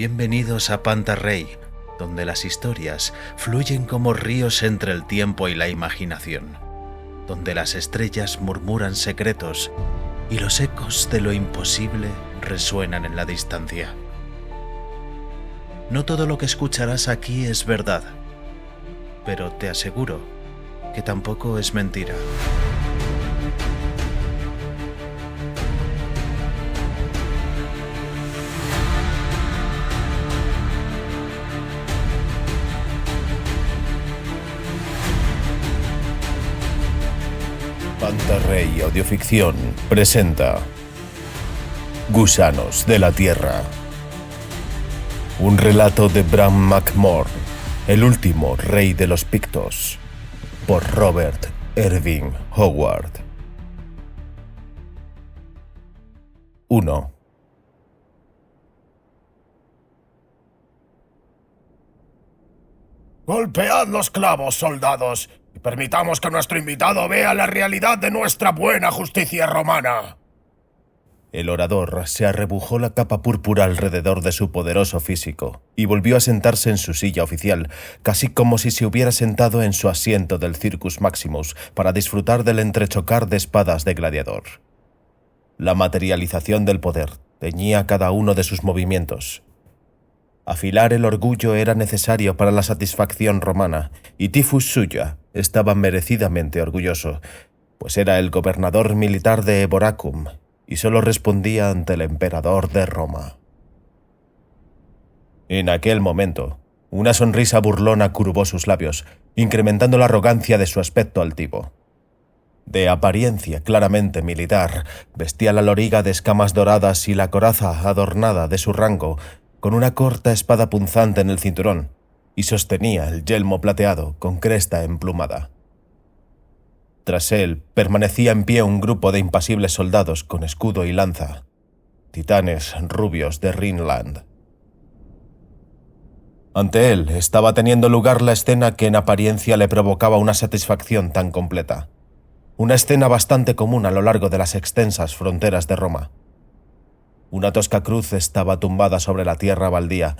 Bienvenidos a Pantarrey, donde las historias fluyen como ríos entre el tiempo y la imaginación, donde las estrellas murmuran secretos y los ecos de lo imposible resuenan en la distancia. No todo lo que escucharás aquí es verdad, pero te aseguro que tampoco es mentira. Pantarrey Audioficción presenta Gusanos de la Tierra. Un relato de Bram McMorn, el último rey de los Pictos, por Robert Irving Howard. 1. Golpead los clavos, soldados, y permitamos que nuestro invitado vea la realidad de nuestra buena justicia romana. El orador se arrebujó la capa púrpura alrededor de su poderoso físico y volvió a sentarse en su silla oficial, casi como si se hubiera sentado en su asiento del Circus Maximus para disfrutar del entrechocar de espadas de gladiador. La materialización del poder teñía cada uno de sus movimientos. Afilar el orgullo era necesario para la satisfacción romana, y Tifus Suya estaba merecidamente orgulloso, pues era el gobernador militar de Eboracum y solo respondía ante el emperador de Roma. En aquel momento, una sonrisa burlona curvó sus labios, incrementando la arrogancia de su aspecto altivo. De apariencia claramente militar, vestía la loriga de escamas doradas y la coraza adornada de su rango, con una corta espada punzante en el cinturón, y sostenía el yelmo plateado con cresta emplumada. Tras él permanecía en pie un grupo de impasibles soldados con escudo y lanza, titanes rubios de Rhineland. Ante él estaba teniendo lugar la escena que en apariencia le provocaba una satisfacción tan completa. Una escena bastante común a lo largo de las extensas fronteras de Roma. Una tosca cruz estaba tumbada sobre la tierra baldía,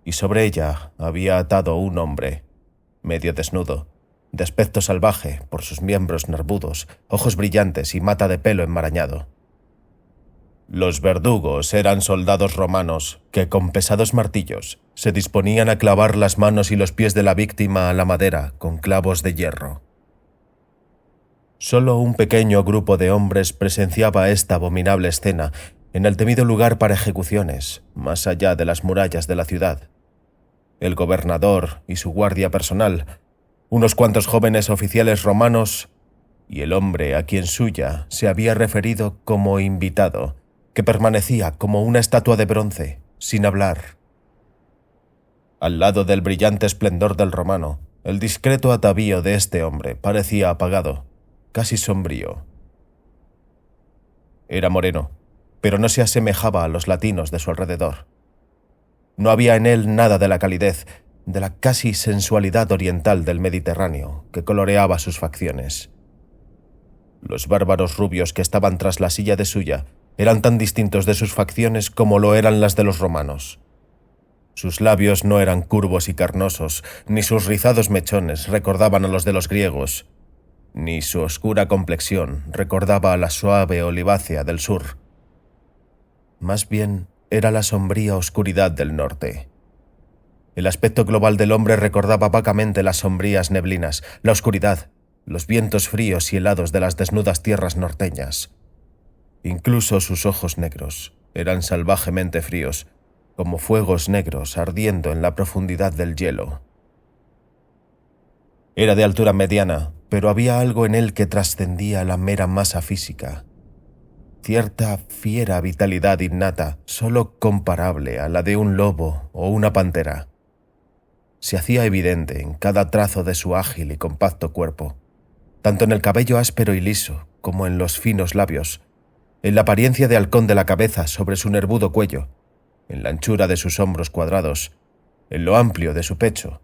y sobre ella había atado un hombre, medio desnudo, de aspecto salvaje por sus miembros nervudos, ojos brillantes y mata de pelo enmarañado. Los verdugos eran soldados romanos que, con pesados martillos, se disponían a clavar las manos y los pies de la víctima a la madera con clavos de hierro. Solo un pequeño grupo de hombres presenciaba esta abominable escena en el temido lugar para ejecuciones, más allá de las murallas de la ciudad. El gobernador y su guardia personal, unos cuantos jóvenes oficiales romanos y el hombre a quien Suya se había referido como invitado, que permanecía como una estatua de bronce, sin hablar. Al lado del brillante esplendor del romano, el discreto atavío de este hombre parecía apagado, casi sombrío. Era moreno, pero no se asemejaba a los latinos de su alrededor. No había en él nada de la calidez, de la casi sensualidad oriental del Mediterráneo que coloreaba sus facciones. Los bárbaros rubios que estaban tras la silla de Suya eran tan distintos de sus facciones como lo eran las de los romanos. Sus labios no eran curvos y carnosos, ni sus rizados mechones recordaban a los de los griegos, ni su oscura complexión recordaba a la suave olivácea del sur. Más bien era la sombría oscuridad del norte. El aspecto global del hombre recordaba vagamente las sombrías neblinas, la oscuridad, los vientos fríos y helados de las desnudas tierras norteñas. Incluso sus ojos negros eran salvajemente fríos, como fuegos negros ardiendo en la profundidad del hielo. Era de altura mediana, pero había algo en él que trascendía la mera masa física. Cierta fiera vitalidad innata, solo comparable a la de un lobo o una pantera. Se hacía evidente en cada trazo de su ágil y compacto cuerpo, tanto en el cabello áspero y liso como en los finos labios, en la apariencia de halcón de la cabeza sobre su nervudo cuello, en la anchura de sus hombros cuadrados, en lo amplio de su pecho,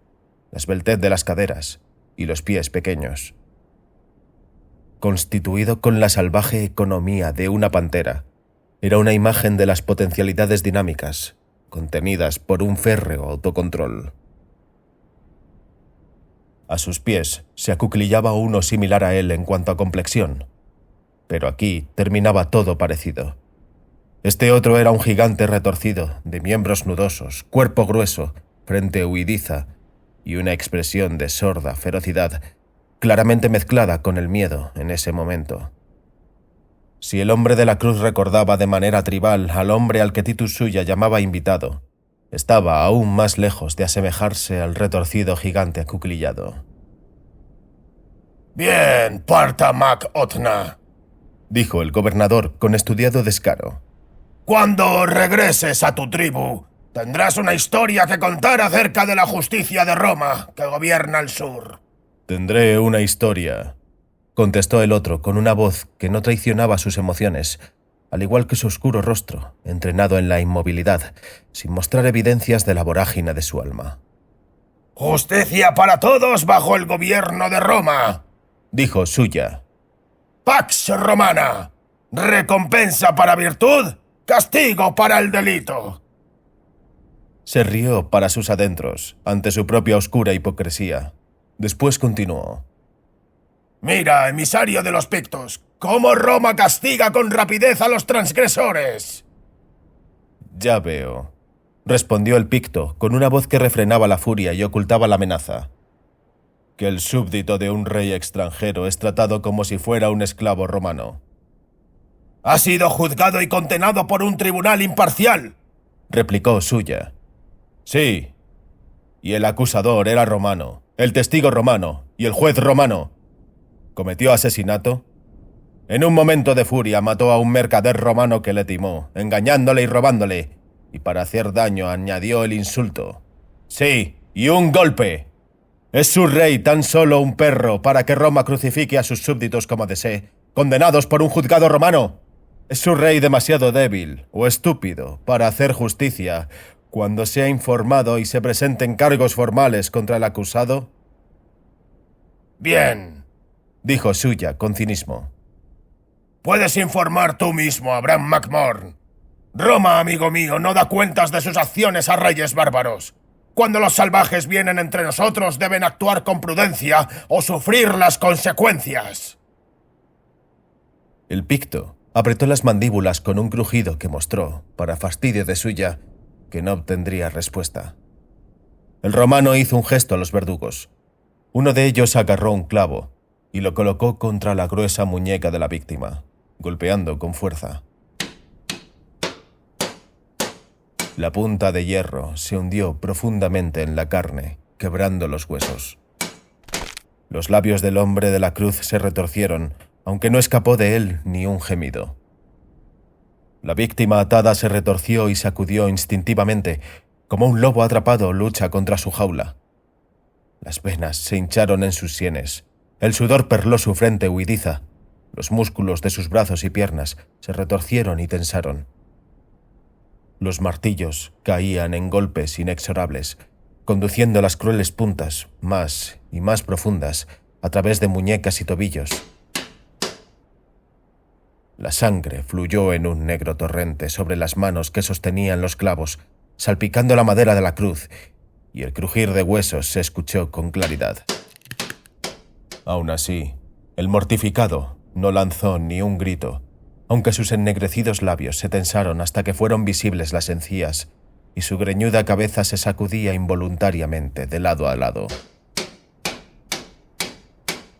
la esbeltez de las caderas y los pies pequeños. Constituido con la salvaje economía de una pantera, era una imagen de las potencialidades dinámicas, contenidas por un férreo autocontrol. A sus pies se acuclillaba uno similar a él en cuanto a complexión, pero aquí terminaba todo parecido. Este otro era un gigante retorcido, de miembros nudosos, cuerpo grueso, frente huidiza y una expresión de sorda ferocidad, claramente mezclada con el miedo en ese momento. Si el hombre de la cruz recordaba de manera tribal al hombre al que Titus Suya llamaba invitado, estaba aún más lejos de asemejarse al retorcido gigante acuclillado. «Bien, Parta Mac Otna», dijo el gobernador con estudiado descaro. «Cuando regreses a tu tribu, tendrás una historia que contar acerca de la justicia de Roma que gobierna el sur». «Tendré una historia», contestó el otro con una voz que no traicionaba sus emociones, al igual que su oscuro rostro, entrenado en la inmovilidad, sin mostrar evidencias de la vorágine de su alma. «Justicia para todos bajo el gobierno de Roma», dijo Suya. «Pax Romana, recompensa para virtud, castigo para el delito». Se rió para sus adentros, ante su propia oscura hipocresía. Después continuó. «Mira, emisario de los Pictos, cómo Roma castiga con rapidez a los transgresores». «Ya veo», respondió el Picto, con una voz que refrenaba la furia y ocultaba la amenaza. «Que el súbdito de un rey extranjero es tratado como si fuera un esclavo romano». «Ha sido juzgado y condenado por un tribunal imparcial», replicó Suya. «Sí, y el acusador era romano, el testigo romano y el juez romano. ¿Cometió asesinato? En un momento de furia mató a un mercader romano que le timó, engañándole y robándole, y para hacer daño añadió el insulto. Sí, y un golpe. ¿Es su rey tan solo un perro para que Roma crucifique a sus súbditos como desee, condenados por un juzgado romano? ¿Es su rey demasiado débil o estúpido para hacer justicia cuando sea informado y se presenten cargos formales contra el acusado?» «Bien», dijo Suya con cinismo. «Puedes informar tú mismo, Abraham McMorn. Roma, amigo mío, no da cuentas de sus acciones a reyes bárbaros. Cuando los salvajes vienen entre nosotros, deben actuar con prudencia o sufrir las consecuencias». El Picto apretó las mandíbulas con un crujido que mostró, para fastidio de Suya, que no obtendría respuesta. El romano hizo un gesto a los verdugos. Uno de ellos agarró un clavo y lo colocó contra la gruesa muñeca de la víctima, golpeando con fuerza. La punta de hierro se hundió profundamente en la carne, quebrando los huesos. Los labios del hombre de la cruz se retorcieron, aunque no escapó de él ni un gemido. La víctima atada se retorció y sacudió instintivamente, como un lobo atrapado lucha contra su jaula. Las venas se hincharon en sus sienes, el sudor perló su frente huidiza, los músculos de sus brazos y piernas se retorcieron y tensaron. Los martillos caían en golpes inexorables, conduciendo las crueles puntas más y más profundas a través de muñecas y tobillos. La sangre fluyó en un negro torrente sobre las manos que sostenían los clavos, salpicando la madera de la cruz, y el crujir de huesos se escuchó con claridad. Aún así, el mortificado no lanzó ni un grito, aunque sus ennegrecidos labios se tensaron hasta que fueron visibles las encías, y su greñuda cabeza se sacudía involuntariamente de lado a lado.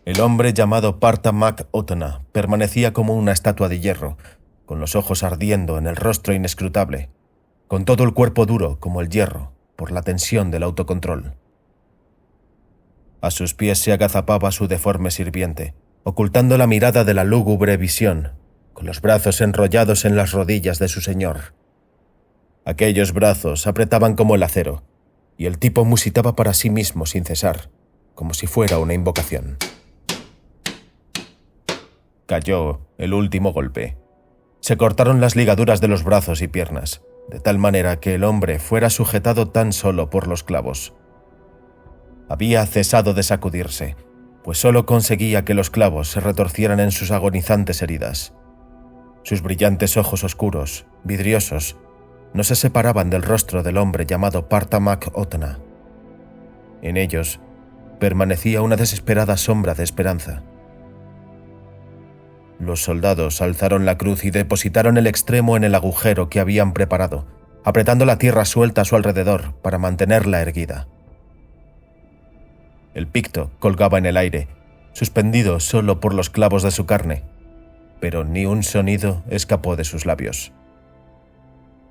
El hombre llamado Parta Mac Otna permanecía como una estatua de hierro, con los ojos ardiendo en el rostro inescrutable, con todo el cuerpo duro como el hierro por la tensión del autocontrol. A sus pies se agazapaba su deforme sirviente, ocultando la mirada de la lúgubre visión, con los brazos enrollados en las rodillas de su señor. Aquellos brazos apretaban como el acero, y el tipo musitaba para sí mismo sin cesar, como si fuera una invocación. Cayó el último golpe. Se cortaron las ligaduras de los brazos y piernas, de tal manera que el hombre fuera sujetado tan solo por los clavos. Había cesado de sacudirse, pues solo conseguía que los clavos se retorcieran en sus agonizantes heridas. Sus brillantes ojos oscuros, vidriosos, no se separaban del rostro del hombre llamado Parta Mac Otna. En ellos permanecía una desesperada sombra de esperanza. Los soldados alzaron la cruz y depositaron el extremo en el agujero que habían preparado, apretando la tierra suelta a su alrededor para mantenerla erguida. El picto colgaba en el aire, suspendido solo por los clavos de su carne, pero ni un sonido escapó de sus labios.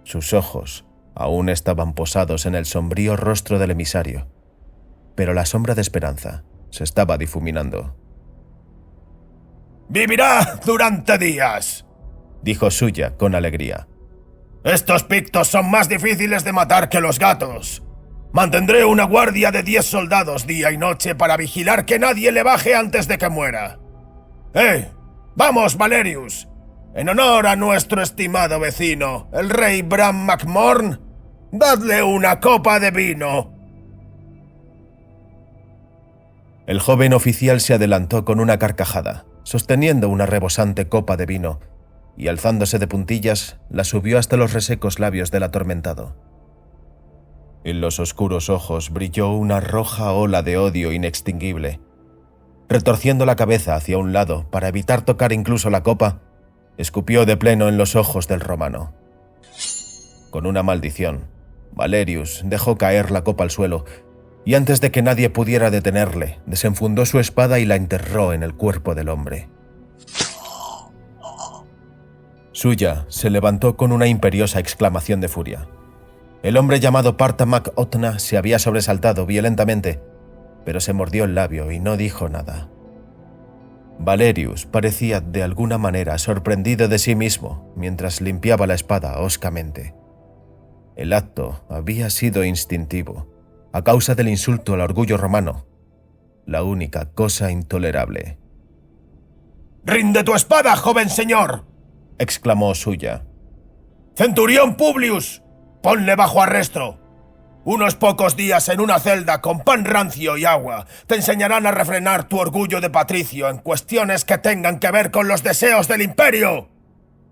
Sus ojos aún estaban posados en el sombrío rostro del emisario, pero la sombra de esperanza se estaba difuminando. «Vivirá durante días», dijo Suya con alegría. «Estos pictos son más difíciles de matar que los gatos. Mantendré una guardia de 10 soldados día y noche para vigilar que nadie le baje antes de que muera. ¡Vamos, Valerius! En honor a nuestro estimado vecino, el rey Bran Mak Morn, dadle una copa de vino». El joven oficial se adelantó con una carcajada, sosteniendo una rebosante copa de vino, y alzándose de puntillas, la subió hasta los resecos labios del atormentado. En los oscuros ojos brilló una roja ola de odio inextinguible. Retorciendo la cabeza hacia un lado para evitar tocar incluso la copa, escupió de pleno en los ojos del romano. Con una maldición, Valerius dejó caer la copa al suelo, y antes de que nadie pudiera detenerle, desenfundó su espada y la enterró en el cuerpo del hombre. Suya se levantó con una imperiosa exclamación de furia. El hombre llamado Parta Mac Otna se había sobresaltado violentamente, pero se mordió el labio y no dijo nada. Valerius parecía de alguna manera sorprendido de sí mismo mientras limpiaba la espada hoscamente. El acto había sido instintivo, a causa del insulto al orgullo romano, la única cosa intolerable. «¡Rinde tu espada, joven señor!», exclamó Suya. «Centurión Publius, ponle bajo arresto. Unos pocos días en una celda con pan rancio y agua te enseñarán a refrenar tu orgullo de patricio en cuestiones que tengan que ver con los deseos del imperio.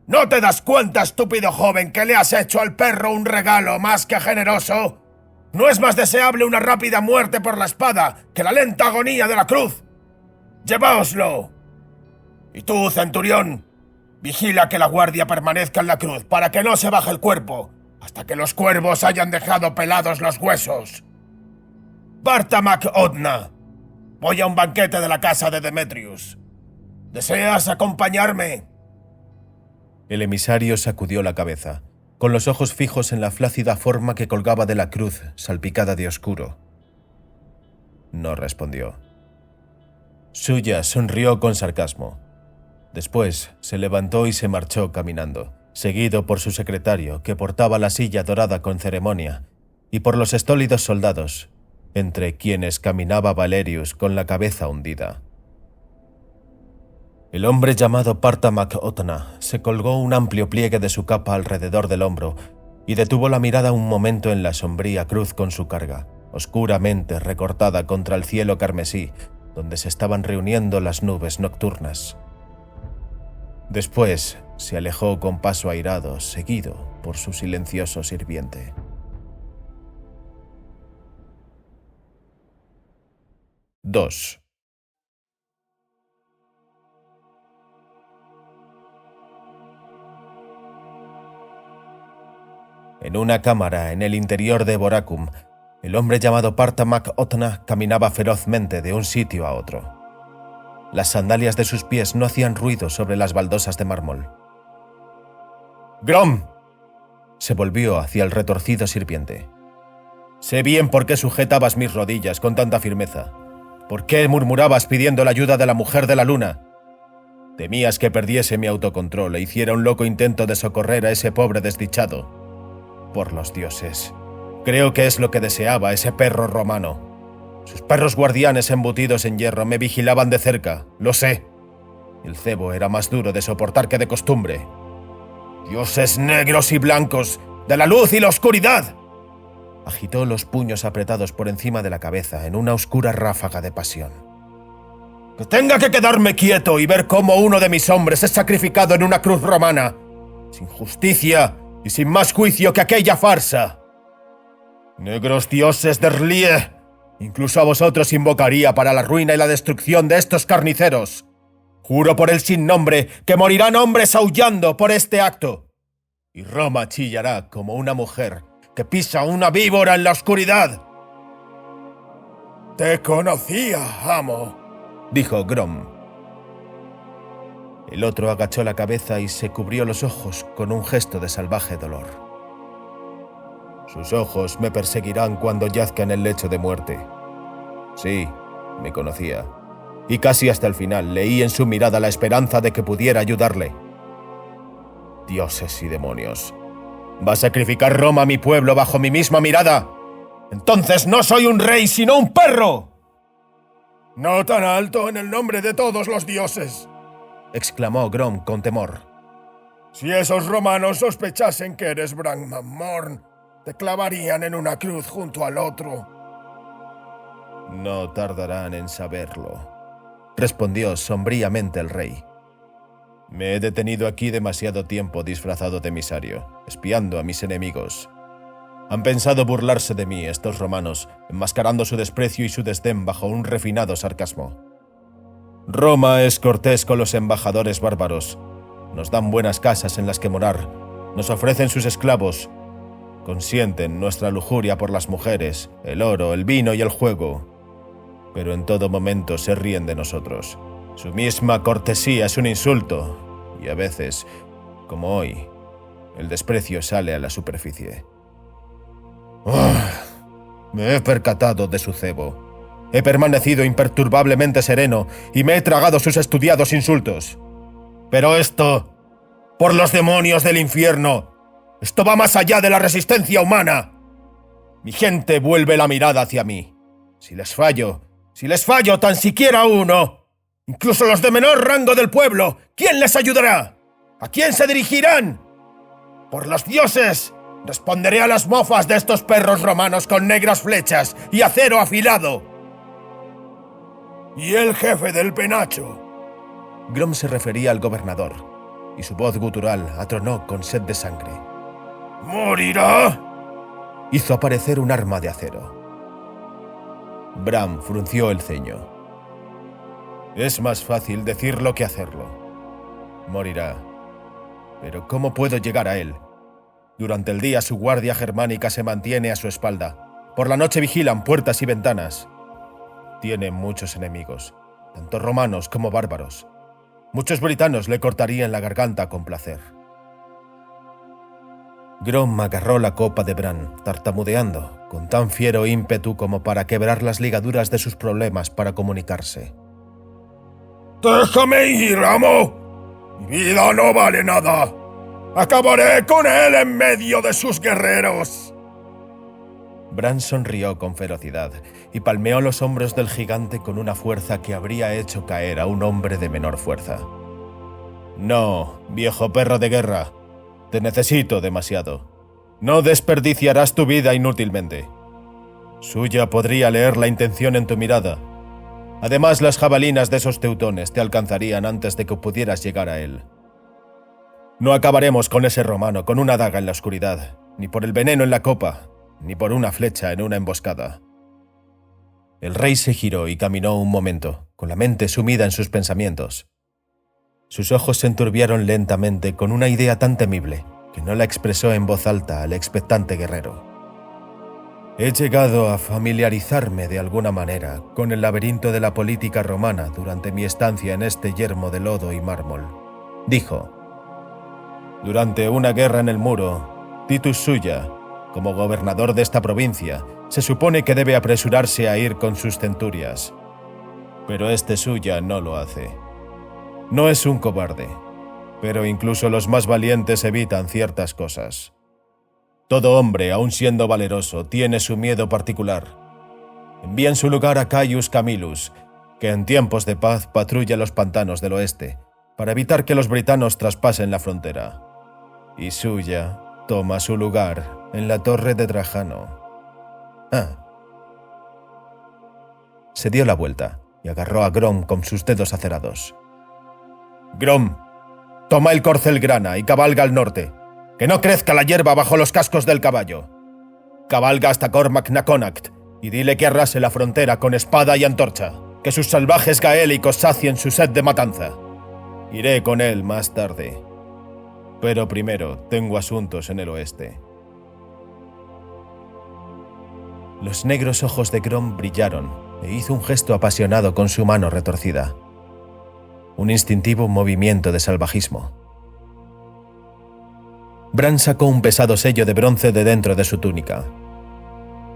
¿No te das cuenta, estúpido joven, que le has hecho al perro un regalo más que generoso? ¿No es más deseable una rápida muerte por la espada que la lenta agonía de la cruz? ¡Lleváoslo! Y tú, centurión, vigila que la guardia permanezca en la cruz para que no se baje el cuerpo hasta que los cuervos hayan dejado pelados los huesos. Parta Mac Otna, voy a un banquete de la casa de Demetrius. ¿Deseas acompañarme?» El emisario sacudió la cabeza, con los ojos fijos en la flácida forma que colgaba de la cruz salpicada de oscuro. No respondió. Suya sonrió con sarcasmo. Después se levantó y se marchó caminando, seguido por su secretario, que portaba la silla dorada con ceremonia, y por los estólidos soldados, entre quienes caminaba Valerius con la cabeza hundida. El hombre llamado Parta Mac Otna se colgó un amplio pliegue de su capa alrededor del hombro y detuvo la mirada un momento en la sombría cruz con su carga, oscuramente recortada contra el cielo carmesí, donde se estaban reuniendo las nubes nocturnas. Después se alejó con paso airado, seguido por su silencioso sirviente. 2. En una cámara en el interior de Boracum, el hombre llamado Parta Mac Otna caminaba ferozmente de un sitio a otro. Las sandalias de sus pies no hacían ruido sobre las baldosas de mármol. «Grom», se volvió hacia el retorcido sirviente. «Sé bien por qué sujetabas mis rodillas con tanta firmeza. ¿Por qué murmurabas pidiendo la ayuda de la mujer de la luna? Temías que perdiese mi autocontrol e hiciera un loco intento de socorrer a ese pobre desdichado. Por los dioses, creo que es lo que deseaba ese perro romano. Sus perros guardianes embutidos en hierro me vigilaban de cerca, lo sé. El cebo era más duro de soportar que de costumbre. Dioses negros y blancos, de la luz y la oscuridad». Agitó los puños apretados por encima de la cabeza en una oscura ráfaga de pasión. «Que tenga que quedarme quieto y ver cómo uno de mis hombres es sacrificado en una cruz romana, sin justicia y sin más juicio que aquella farsa. Negros dioses de R'lyeh, incluso a vosotros invocaría para la ruina y la destrucción de estos carniceros. Juro por el sin nombre que morirán hombres aullando por este acto. Y Roma chillará como una mujer que pisa una víbora en la oscuridad. Te conocía, amo, dijo Grom. El otro agachó la cabeza y se cubrió los ojos con un gesto de salvaje dolor. Sus ojos me perseguirán cuando yazca en el lecho de muerte. Sí, me conocía. Y casi hasta el final leí en su mirada la esperanza de que pudiera ayudarle. Dioses y demonios. ¿Va a sacrificar Roma a mi pueblo bajo mi misma mirada? ¡Entonces no soy un rey, sino un perro! No tan alto, en el nombre de todos los dioses, exclamó Grom con temor. Si esos romanos sospechasen que eres Bran Mak Morn, te clavarían en una cruz junto al otro. No tardarán en saberlo, respondió sombríamente el rey. Me he detenido aquí demasiado tiempo disfrazado de emisario, espiando a mis enemigos. Han pensado burlarse de mí estos romanos, enmascarando su desprecio y su desdén bajo un refinado sarcasmo. Roma es cortés con los embajadores bárbaros. Nos dan buenas casas en las que morar, nos ofrecen sus esclavos, consienten nuestra lujuria por las mujeres, el oro, el vino y el juego. Pero en todo momento se ríen de nosotros. Su misma cortesía es un insulto, y a veces, como hoy, el desprecio sale a la superficie. Me he percatado de su cebo. He permanecido imperturbablemente sereno y me he tragado sus estudiados insultos. Pero esto, por los demonios del infierno, esto va más allá de la resistencia humana. Mi gente vuelve la mirada hacia mí. Si les fallo tan siquiera uno, incluso los de menor rango del pueblo, ¿quién les ayudará? ¿A quién se dirigirán? Por los dioses, responderé a las mofas de estos perros romanos con negras flechas y acero afilado. ¿Y el jefe del penacho? Grom se refería al gobernador, y su voz gutural atronó con sed de sangre. ¿Morirá? Hizo aparecer un arma de acero. Bran frunció el ceño. Es más fácil decirlo que hacerlo. Morirá. Pero ¿cómo puedo llegar a él? Durante el día su guardia germánica se mantiene a su espalda. Por la noche vigilan puertas y ventanas. Tiene muchos enemigos, tanto romanos como bárbaros. Muchos britanos le cortarían la garganta con placer. Grom agarró la copa de Bran, tartamudeando, con tan fiero ímpetu como para quebrar las ligaduras de sus problemas para comunicarse. ¡Déjame ir, amo! ¡Mi vida no vale nada! ¡Acabaré con él en medio de sus guerreros! Bran sonrió con ferocidad y palmeó los hombros del gigante con una fuerza que habría hecho caer a un hombre de menor fuerza. No, viejo perro de guerra. Te necesito demasiado. No desperdiciarás tu vida inútilmente. Suya podría leer la intención en tu mirada. Además, las jabalinas de esos teutones te alcanzarían antes de que pudieras llegar a él. No acabaremos con ese romano con una daga en la oscuridad, ni por el veneno en la copa, ni por una flecha en una emboscada. El rey se giró y caminó un momento, con la mente sumida en sus pensamientos. Sus ojos se enturbiaron lentamente con una idea tan temible que no la expresó en voz alta al expectante guerrero. He llegado a familiarizarme de alguna manera con el laberinto de la política romana durante mi estancia en este yermo de lodo y mármol, dijo. Durante una guerra en el muro, Titus Suya, como gobernador de esta provincia, se supone que debe apresurarse a ir con sus centurias. Pero este Suya no lo hace. No es un cobarde, pero incluso los más valientes evitan ciertas cosas. Todo hombre, aun siendo valeroso, tiene su miedo particular. Envía en su lugar a Caius Camillus, que en tiempos de paz patrulla los pantanos del oeste, para evitar que los britanos traspasen la frontera. Y Suya toma su lugar en la torre de Trajano. Se dio la vuelta y agarró a Grom con sus dedos acerados. Grom, toma el corcel grana y cabalga al norte. Que no crezca la hierba bajo los cascos del caballo. Cabalga hasta Cormac na Connacht y dile que arrase la frontera con espada y antorcha, que sus salvajes gaélicos sacien su sed de matanza. Iré con él más tarde. Pero primero tengo asuntos en el oeste. Los negros ojos de Grom brillaron e hizo un gesto apasionado con su mano retorcida. Un instintivo movimiento de salvajismo. Bran sacó un pesado sello de bronce de dentro de su túnica.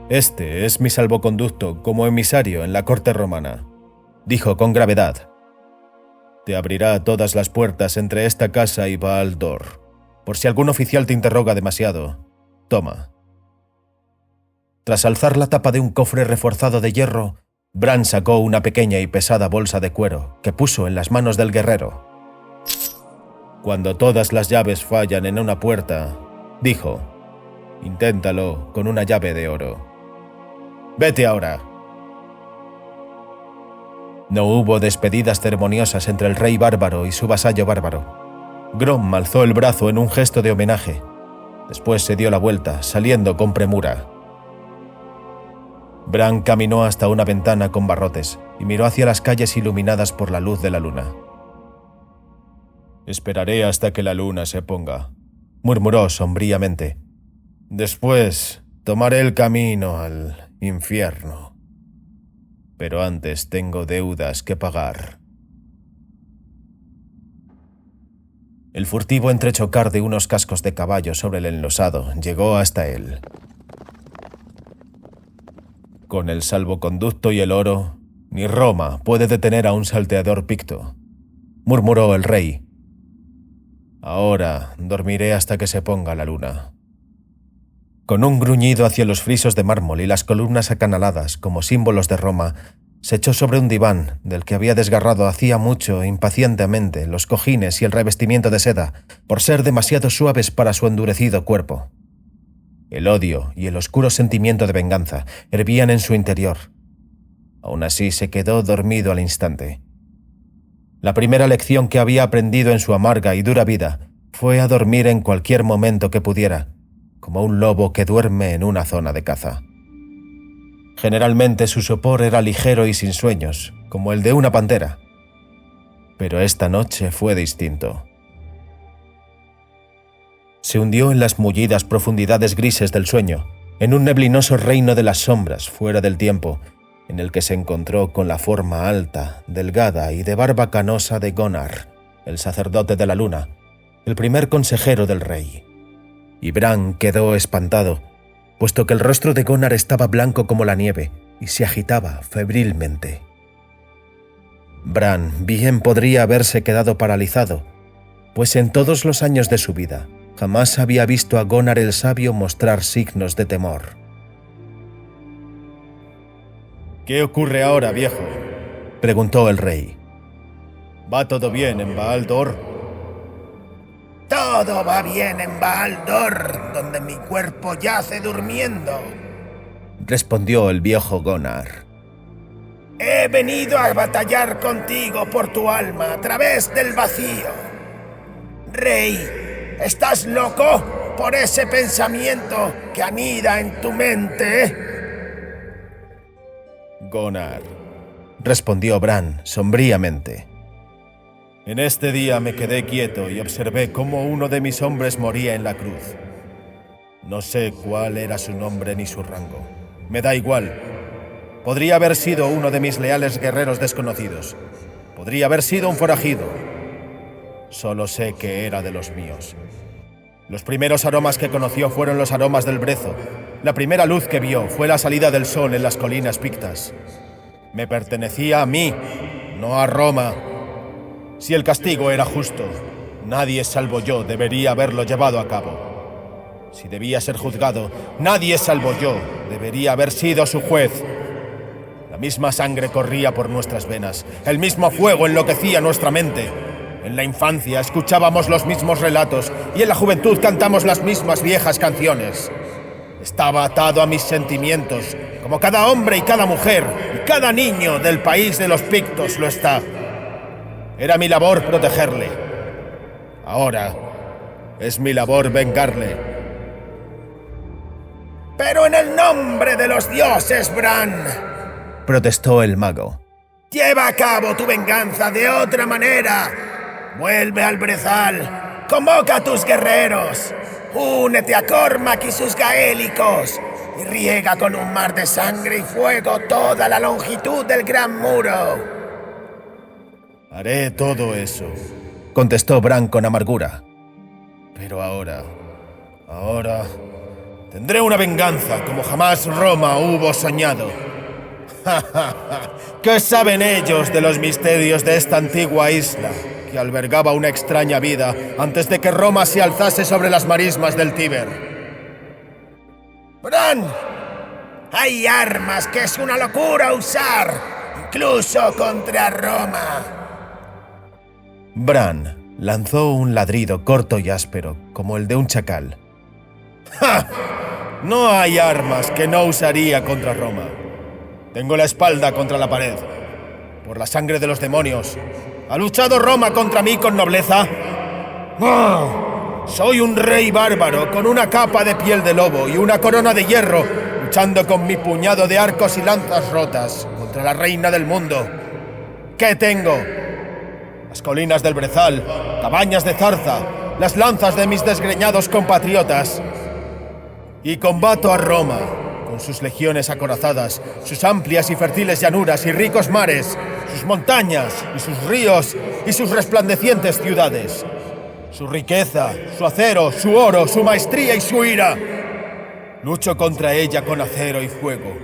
«Este es mi salvoconducto como emisario en la corte romana», dijo con gravedad. «Te abrirá todas las puertas entre esta casa y Baal Dor. Por si algún oficial te interroga demasiado, toma». Tras alzar la tapa de un cofre reforzado de hierro, Bran sacó una pequeña y pesada bolsa de cuero que puso en las manos del guerrero. «Cuando todas las llaves fallan en una puerta», dijo, «inténtalo con una llave de oro. Vete ahora». No hubo despedidas ceremoniosas entre el rey bárbaro y su vasallo bárbaro. Grom alzó el brazo en un gesto de homenaje. Después se dio la vuelta, saliendo con premura. Bran caminó hasta una ventana con barrotes y miró hacia las calles iluminadas por la luz de la luna. «Esperaré hasta que la luna se ponga», murmuró sombríamente. «Después tomaré el camino al infierno. Pero antes tengo deudas que pagar». El furtivo entrechocar de unos cascos de caballo sobre el enlosado llegó hasta él. «Con el salvoconducto y el oro, ni Roma puede detener a un salteador picto», murmuró el rey. «Ahora dormiré hasta que se ponga la luna». Con un gruñido hacia los frisos de mármol y las columnas acanaladas como símbolos de Roma, se echó sobre un diván del que había desgarrado hacía mucho impacientemente los cojines y el revestimiento de seda por ser demasiado suaves para su endurecido cuerpo. El odio y el oscuro sentimiento de venganza hervían en su interior. Aún así se quedó dormido al instante. La primera lección que había aprendido en su amarga y dura vida fue a dormir en cualquier momento que pudiera, como un lobo que duerme en una zona de caza. Generalmente su sopor era ligero y sin sueños, como el de una pantera. Pero esta noche fue distinto. Se hundió en las mullidas profundidades grises del sueño, en un neblinoso reino de las sombras fuera del tiempo, en el que se encontró con la forma alta, delgada y de barba canosa de Gonnar, el sacerdote de la luna, el primer consejero del rey. Y Bran quedó espantado, puesto que el rostro de Gonnar estaba blanco como la nieve y se agitaba febrilmente. Bran bien podría haberse quedado paralizado, pues en todos los años de su vida jamás había visto a Gonnar el sabio mostrar signos de temor. «¿Qué ocurre ahora, viejo?», preguntó el rey. «¿Va todo bien en Baal Dor?» Todo va bien en Baal Dor, donde mi cuerpo yace durmiendo, respondió el viejo Gonnar. He venido a batallar contigo por tu alma a través del vacío. Rey, ¿estás loco por ese pensamiento que anida en tu mente? Gonnar, respondió Bran sombríamente. En este día me quedé quieto y observé cómo uno de mis hombres moría en la cruz. No sé cuál era su nombre ni su rango. Me da igual. Podría haber sido uno de mis leales guerreros desconocidos. Podría haber sido un forajido. Solo sé que era de los míos. Los primeros aromas que conoció fueron los aromas del brezo. La primera luz que vio fue la salida del sol en las colinas pictas. Me pertenecía a mí, no a Roma. Si el castigo era justo, nadie salvo yo debería haberlo llevado a cabo. Si debía ser juzgado, nadie salvo yo debería haber sido su juez. La misma sangre corría por nuestras venas, el mismo fuego enloquecía nuestra mente. En la infancia escuchábamos los mismos relatos y en la juventud cantamos las mismas viejas canciones. Estaba atado a mis sentimientos, como cada hombre y cada mujer y cada niño del país de los pictos lo está. Era mi labor protegerle. Ahora, Es mi labor vengarle. ¡Pero en el nombre de los dioses, Bran! Protestó el mago. ¡Lleva a cabo tu venganza de otra manera! ¡Vuelve al brezal! ¡Convoca a tus guerreros! ¡Únete a Cormac y sus gaélicos! Y riega con un mar de sangre y fuego toda la longitud del gran muro. Haré todo eso, contestó Bran con amargura. Pero ahora... tendré una venganza como jamás Roma hubo soñado. ¿Qué saben ellos de los misterios de esta antigua isla, que albergaba una extraña vida antes de que Roma se alzase sobre las marismas del Tíber? ¡Bran! Hay armas que es una locura usar, incluso contra Roma. Bran lanzó un ladrido corto y áspero, como el de un chacal. ¡Ja! No hay armas que no usaría contra Roma. Tengo la espalda contra la pared. Por la sangre de los demonios. ¿Ha luchado Roma contra mí con nobleza? ¡Oh! Soy un rey bárbaro con una capa de piel de lobo y una corona de hierro, luchando con mi puñado de arcos y lanzas rotas contra la reina del mundo. ¿Qué tengo? Las colinas del brezal, cabañas de zarza, las lanzas de mis desgreñados compatriotas. Y combato a Roma, con sus legiones acorazadas, sus amplias y fértiles llanuras y ricos mares, sus montañas y sus ríos y sus resplandecientes ciudades. Su riqueza, su acero, su oro, su maestría y su ira. Lucho contra ella con acero y fuego,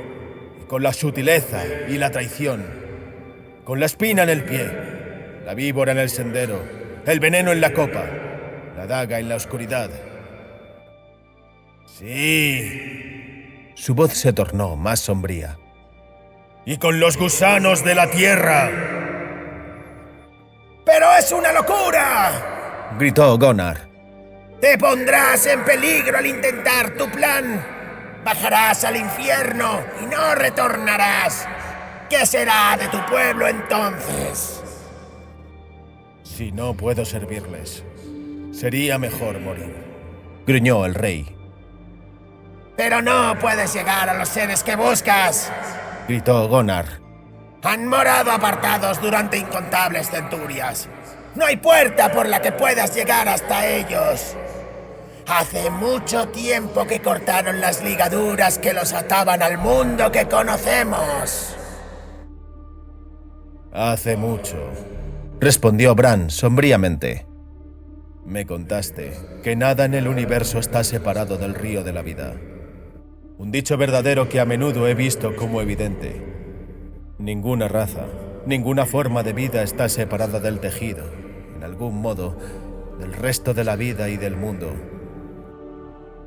y con la sutileza y la traición, con la espina en el pie, la víbora en el sendero, el veneno en la copa, la daga en la oscuridad. Sí. Su voz se tornó más sombría. Y con los gusanos de la tierra. ¡Pero es una locura!, gritó Gunnar. Te pondrás en peligro al intentar tu plan. Bajarás al infierno y no retornarás. ¿Qué será de tu pueblo entonces? Si no puedo servirles, sería mejor morir, gruñó el rey. Pero no puedes llegar a los seres que buscas, gritó Gunnar. Han morado apartados durante incontables centurias. No hay puerta por la que puedas llegar hasta ellos. Hace mucho tiempo que cortaron las ligaduras que los ataban al mundo que conocemos. Hace mucho, respondió Bran sombríamente. Me contaste que nada en el universo está separado del río de la vida. Un dicho verdadero que a menudo he visto como evidente. Ninguna raza, ninguna forma de vida está separada del tejido, en algún modo, del resto de la vida y del mundo.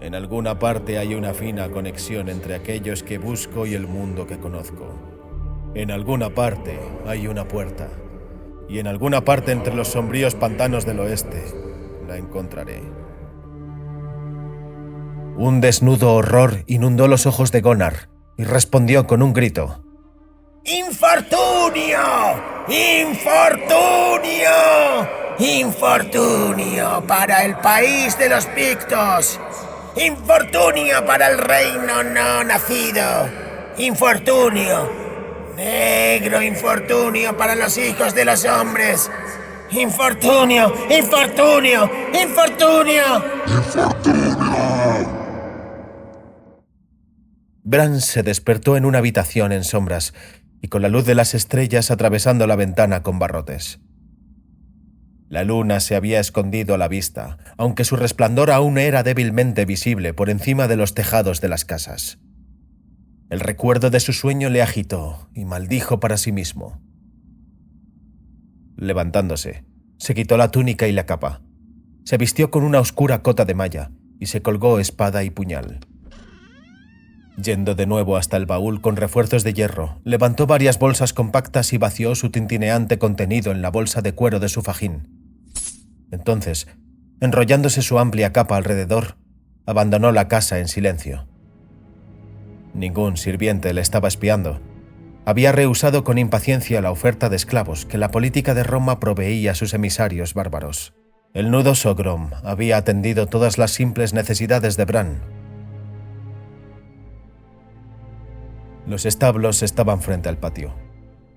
En alguna parte hay una fina conexión entre aquellos que busco y el mundo que conozco. En alguna parte hay una puerta, y en alguna parte entre los sombríos pantanos del oeste la encontraré. Un desnudo horror inundó los ojos de Gunnar y respondió con un grito. ¡Infortunio! ¡Infortunio! ¡Infortunio para el país de los Pictos! ¡Infortunio para el reino no nacido! ¡Infortunio! ¡Negro infortunio para los hijos de los hombres! ¡Infortunio! ¡Infortunio! ¡Infortunio! ¡Infortunio! Bran se despertó en una habitación en sombras y con la luz de las estrellas atravesando la ventana con barrotes. La luna se había escondido a la vista, aunque su resplandor aún era débilmente visible por encima de los tejados de las casas. El recuerdo de su sueño le agitó y maldijo para sí mismo. Levantándose, se quitó la túnica y la capa. Se vistió con una oscura cota de malla y se colgó espada y puñal. Yendo de nuevo hasta el baúl con refuerzos de hierro, levantó varias bolsas compactas y vació su tintineante contenido en la bolsa de cuero de su fajín. Entonces, enrollándose su amplia capa alrededor, abandonó la casa en silencio. Ningún sirviente le estaba espiando. Había rehusado con impaciencia la oferta de esclavos que la política de Roma proveía a sus emisarios bárbaros. El nudoso Ogrom había atendido todas las simples necesidades de Bran. Los establos estaban frente al patio.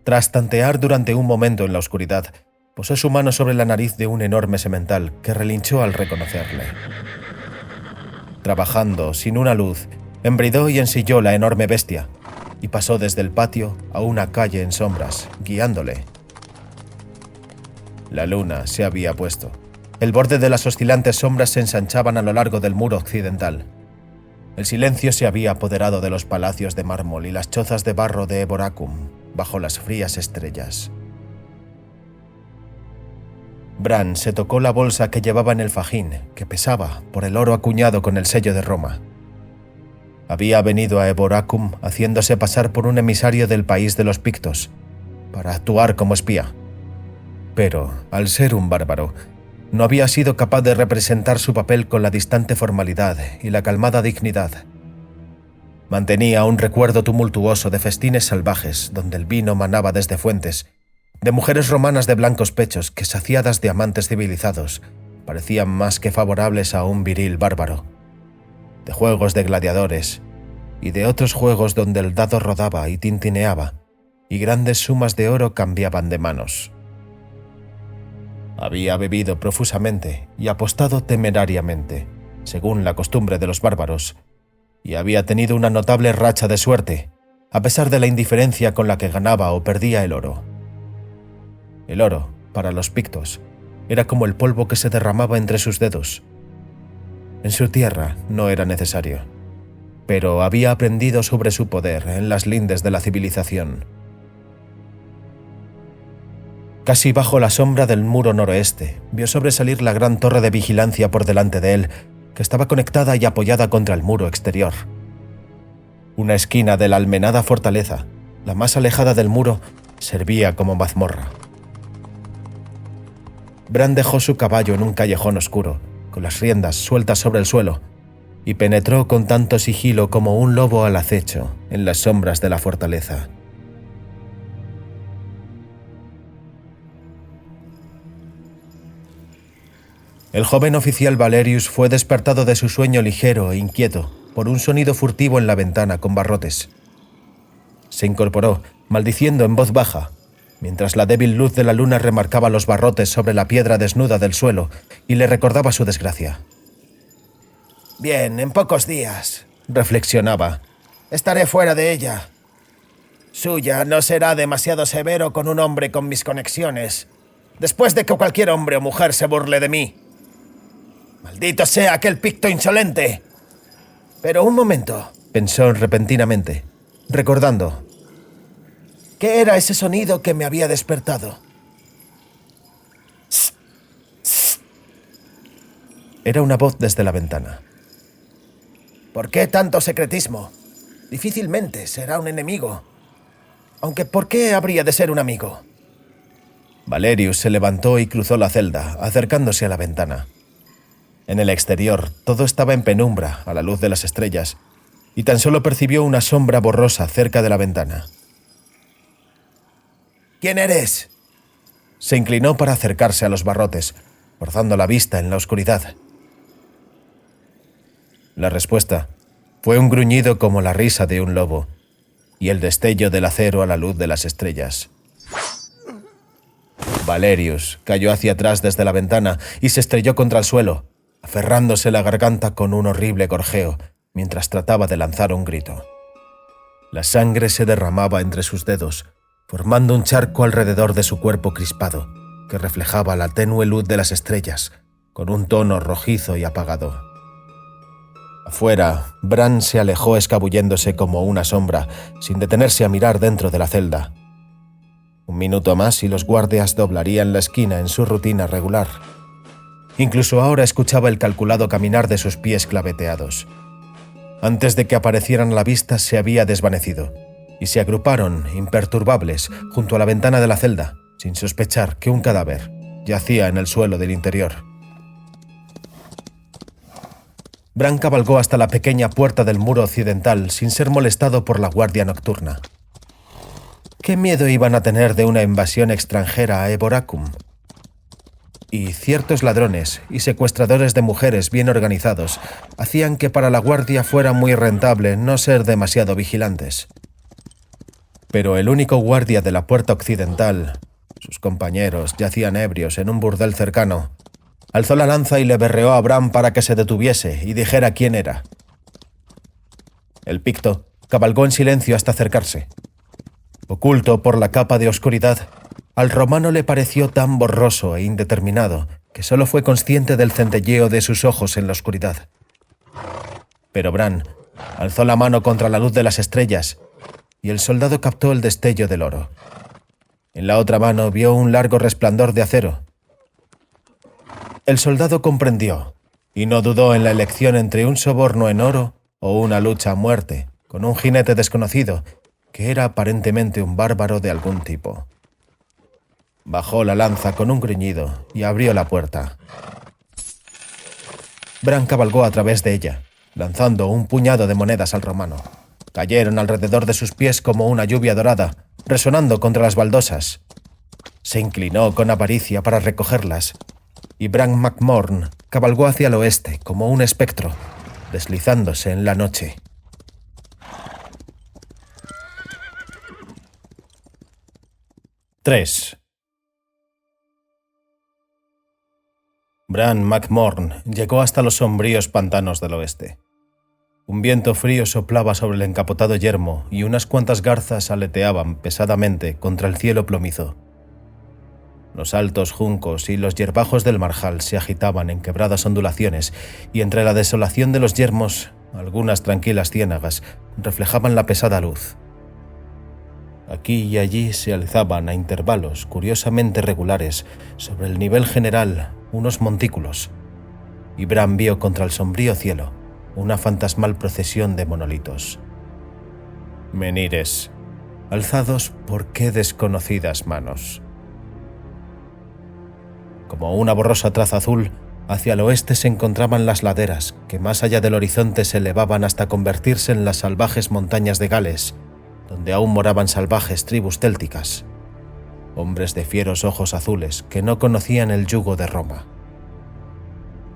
Tras tantear durante un momento en la oscuridad, posó su mano sobre la nariz de un enorme semental que relinchó al reconocerle. Trabajando sin una luz, embridó y ensilló la enorme bestia y pasó desde el patio a una calle en sombras, guiándole. La luna se había puesto. El borde de las oscilantes sombras se ensanchaban a lo largo del muro occidental. El silencio se había apoderado de los palacios de mármol y las chozas de barro de Eboracum, bajo las frías estrellas. Bran se tocó la bolsa que llevaba en el fajín, que pesaba por el oro acuñado con el sello de Roma. Había venido a Eboracum haciéndose pasar por un emisario del país de los Pictos, para actuar como espía. Pero, al ser un bárbaro, no había sido capaz de representar su papel con la distante formalidad y la calmada dignidad. Mantenía un recuerdo tumultuoso de festines salvajes donde el vino manaba desde fuentes, de mujeres romanas de blancos pechos que, saciadas de amantes civilizados, parecían más que favorables a un viril bárbaro, de juegos de gladiadores y de otros juegos donde el dado rodaba y tintineaba y grandes sumas de oro cambiaban de manos. Había bebido profusamente y apostado temerariamente, según la costumbre de los bárbaros, y había tenido una notable racha de suerte, a pesar de la indiferencia con la que ganaba o perdía el oro. El oro, para los pictos, era como el polvo que se derramaba entre sus dedos. En su tierra no era necesario, pero había aprendido sobre su poder en las lindes de la civilización. Casi bajo la sombra del muro noroeste, vio sobresalir la gran torre de vigilancia por delante de él, que estaba conectada y apoyada contra el muro exterior. Una esquina de la almenada fortaleza, la más alejada del muro, servía como mazmorra. Bran dejó su caballo en un callejón oscuro, con las riendas sueltas sobre el suelo, y penetró con tanto sigilo como un lobo al acecho en las sombras de la fortaleza. El joven oficial Valerius fue despertado de su sueño ligero e inquieto por un sonido furtivo en la ventana con barrotes. Se incorporó, maldiciendo en voz baja, mientras la débil luz de la luna remarcaba los barrotes sobre la piedra desnuda del suelo y le recordaba su desgracia. «Bien, en pocos días», reflexionaba, «estaré fuera de ella. Suya no será demasiado severo con un hombre con mis conexiones, después de que cualquier hombre o mujer se burle de mí. ¡Maldito sea aquel picto insolente! Pero un momento», pensó repentinamente, recordando. ¿Qué era ese sonido que me había despertado? Era una voz desde la ventana. ¿Por qué tanto secretismo? Difícilmente será un enemigo. Aunque ¿por qué habría de ser un amigo? Valerius se levantó y cruzó la celda, acercándose a la ventana. En el exterior todo estaba en penumbra, a la luz de las estrellas, y tan solo percibió una sombra borrosa cerca de la ventana. ¿Quién eres? Se inclinó para acercarse a los barrotes, forzando la vista en la oscuridad. La respuesta fue un gruñido como la risa de un lobo y el destello del acero a la luz de las estrellas. Valerius cayó hacia atrás desde la ventana y se estrelló contra el suelo, aferrándose la garganta con un horrible gorjeo mientras trataba de lanzar un grito. La sangre se derramaba entre sus dedos, formando un charco alrededor de su cuerpo crispado, que reflejaba la tenue luz de las estrellas, con un tono rojizo y apagado. Afuera, Bran se alejó escabulléndose como una sombra, sin detenerse a mirar dentro de la celda. Un minuto más y los guardias doblarían la esquina en su rutina regular. Incluso ahora escuchaba el calculado caminar de sus pies claveteados. Antes de que aparecieran a la vista se había desvanecido, y se agruparon, imperturbables, junto a la ventana de la celda, sin sospechar que un cadáver yacía en el suelo del interior. Bran cabalgó hasta la pequeña puerta del muro occidental sin ser molestado por la guardia nocturna. ¿Qué miedo iban a tener de una invasión extranjera a Eboracum? y ciertos ladrones y secuestradores de mujeres bien organizados hacían que para la guardia fuera muy rentable no ser demasiado vigilantes. Pero el único guardia de la puerta occidental, sus compañeros yacían ebrios en un burdel cercano, alzó la lanza y le berreó a Bran para que se detuviese y dijera quién era. El picto cabalgó en silencio hasta acercarse. Oculto por la capa de oscuridad, al romano le pareció tan borroso e indeterminado que solo fue consciente del centelleo de sus ojos en la oscuridad. Pero Bran alzó la mano contra la luz de las estrellas y el soldado captó el destello del oro. En la otra mano vio un largo resplandor de acero. El soldado comprendió y no dudó en la elección entre un soborno en oro o una lucha a muerte con un jinete desconocido que era aparentemente un bárbaro de algún tipo. Bajó la lanza con un gruñido y abrió la puerta. Bran cabalgó a través de ella, lanzando un puñado de monedas al romano. Cayeron alrededor de sus pies como una lluvia dorada, resonando contra las baldosas. Se inclinó con avaricia para recogerlas, y Bran McMorn cabalgó hacia el oeste como un espectro, deslizándose en la noche. ¡3! Bran McMorn llegó hasta los sombríos pantanos del oeste. Un viento frío soplaba sobre el encapotado yermo y unas cuantas garzas aleteaban pesadamente contra el cielo plomizo. Los altos juncos y los hierbajos del marjal se agitaban en quebradas ondulaciones y entre la desolación de los yermos, algunas tranquilas ciénagas reflejaban la pesada luz. Aquí y allí se alzaban a intervalos curiosamente regulares sobre el nivel general unos montículos, y Bran vio contra el sombrío cielo una fantasmal procesión de monolitos. Menhires, alzados por qué desconocidas manos. Como una borrosa traza azul, hacia el oeste se encontraban las laderas que más allá del horizonte se elevaban hasta convertirse en las salvajes montañas de Gales, donde aún moraban salvajes tribus célticas, hombres de fieros ojos azules que no conocían el yugo de Roma.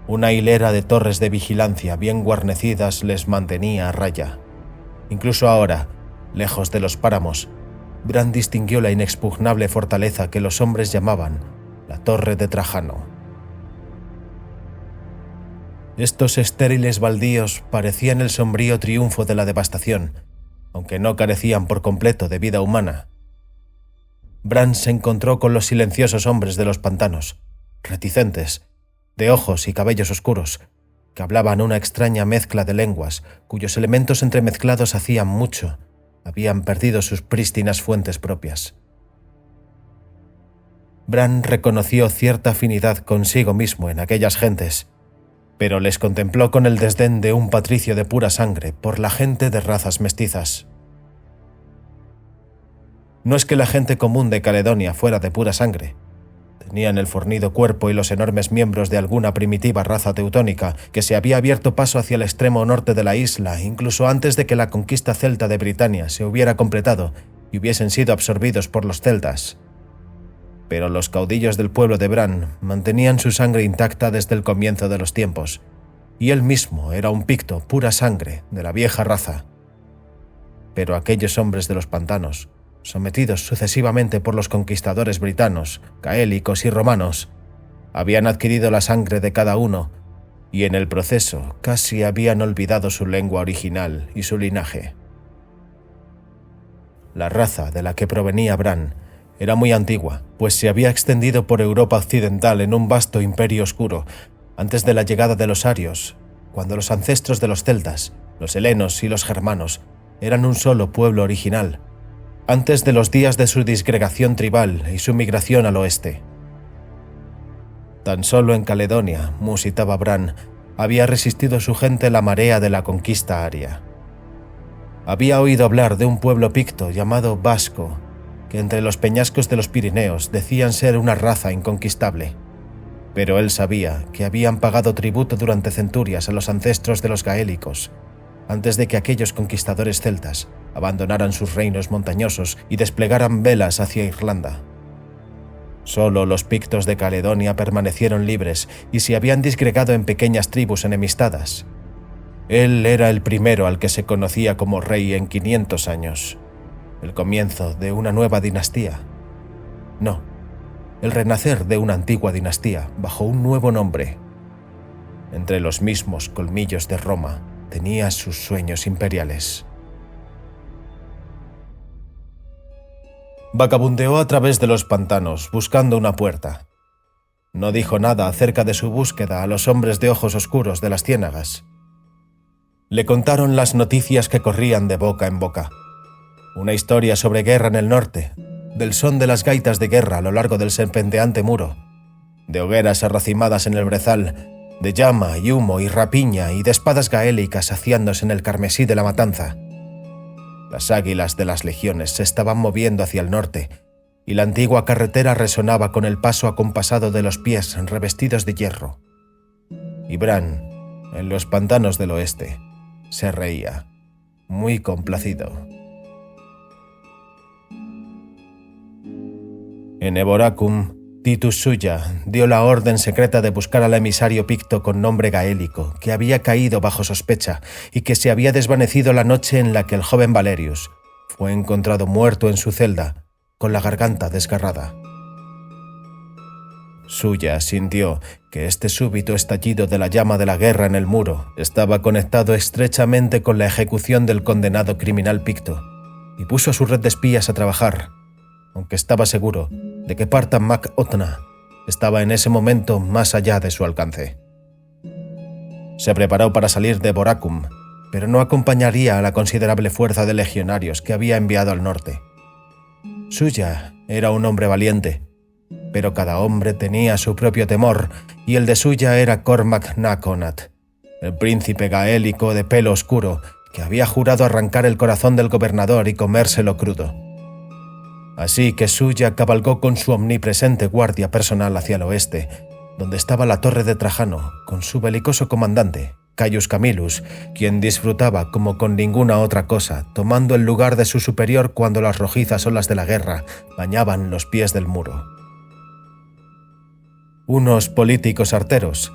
Una hilera de torres de vigilancia bien guarnecidas les mantenía a raya. Incluso ahora, lejos de los páramos, Bran distinguió la inexpugnable fortaleza que los hombres llamaban la Torre de Trajano. Estos estériles baldíos parecían el sombrío triunfo de la devastación, aunque no carecían por completo de vida humana. Bran se encontró con los silenciosos hombres de los pantanos, reticentes, de ojos y cabellos oscuros, que hablaban una extraña mezcla de lenguas cuyos elementos entremezclados hacían mucho habían perdido sus prístinas fuentes propias. Bran reconoció cierta afinidad consigo mismo en aquellas gentes, pero les contempló con el desdén de un patricio de pura sangre por la gente de razas mestizas. No es que la gente común de Caledonia fuera de pura sangre. Tenían el fornido cuerpo y los enormes miembros de alguna primitiva raza teutónica que se había abierto paso hacia el extremo norte de la isla incluso antes de que la conquista celta de Britania se hubiera completado y hubiesen sido absorbidos por los celtas. Pero los caudillos del pueblo de Bran mantenían su sangre intacta desde el comienzo de los tiempos, y él mismo era un picto pura sangre de la vieja raza. Pero aquellos hombres de los pantanos, sometidos sucesivamente por los conquistadores britanos, gaélicos y romanos, habían adquirido la sangre de cada uno, y en el proceso casi habían olvidado su lengua original y su linaje. La raza de la que provenía Bran era muy antigua, pues se había extendido por Europa occidental en un vasto imperio oscuro, antes de la llegada de los arios, cuando los ancestros de los celtas, los helenos y los germanos eran un solo pueblo original, antes de los días de su disgregación tribal y su migración al oeste. Tan solo en Caledonia, musitaba Bran, había resistido su gente la marea de la conquista aria. Había oído hablar de un pueblo picto llamado vasco, que entre los peñascos de los Pirineos decían ser una raza inconquistable. Pero él sabía que habían pagado tributo durante centurias a los ancestros de los gaélicos, antes de que aquellos conquistadores celtas abandonaran sus reinos montañosos y desplegaran velas hacia Irlanda. Solo los pictos de Caledonia permanecieron libres y se habían disgregado en pequeñas tribus enemistadas. Él era el primero al que se conocía como rey en 500 años, el comienzo de una nueva dinastía. No, el renacer de una antigua dinastía bajo un nuevo nombre. Entre los mismos colmillos de Roma tenía sus sueños imperiales. Vagabundeó a través de los pantanos buscando una puerta. No dijo nada acerca de su búsqueda a los hombres de ojos oscuros de las ciénagas. Le contaron las noticias que corrían de boca en boca. Una historia sobre guerra en el norte, del son de las gaitas de guerra a lo largo del serpenteante muro, de hogueras arracimadas en el brezal, de llama y humo y rapiña y de espadas gaélicas saciándose en el carmesí de la matanza. Las águilas de las legiones se estaban moviendo hacia el norte, y la antigua carretera resonaba con el paso acompasado de los pies revestidos de hierro. Y Bran, en los pantanos del oeste, se reía, muy complacido. En Eboracum, Titus Suya dio la orden secreta de buscar al emisario picto con nombre gaélico que había caído bajo sospecha y que se había desvanecido la noche en la que el joven Valerius fue encontrado muerto en su celda, con la garganta desgarrada. Suya sintió que este súbito estallido de la llama de la guerra en el muro estaba conectado estrechamente con la ejecución del condenado criminal picto, y puso a su red de espías a trabajar, aunque estaba seguro de que Partan Mac Otna estaba en ese momento más allá de su alcance. Se preparó para salir de Boracum, pero no acompañaría a la considerable fuerza de legionarios que había enviado al norte. Suya era un hombre valiente, pero cada hombre tenía su propio temor, y el de Suya era Cormac Naconat, el príncipe gaélico de pelo oscuro que había jurado arrancar el corazón del gobernador y comérselo crudo. Así que Suya cabalgó con su omnipresente guardia personal hacia el oeste, donde estaba la torre de Trajano, con su belicoso comandante, Caius Camillus, quien disfrutaba como con ninguna otra cosa, tomando el lugar de su superior cuando las rojizas olas de la guerra bañaban los pies del muro. Unos políticos arteros,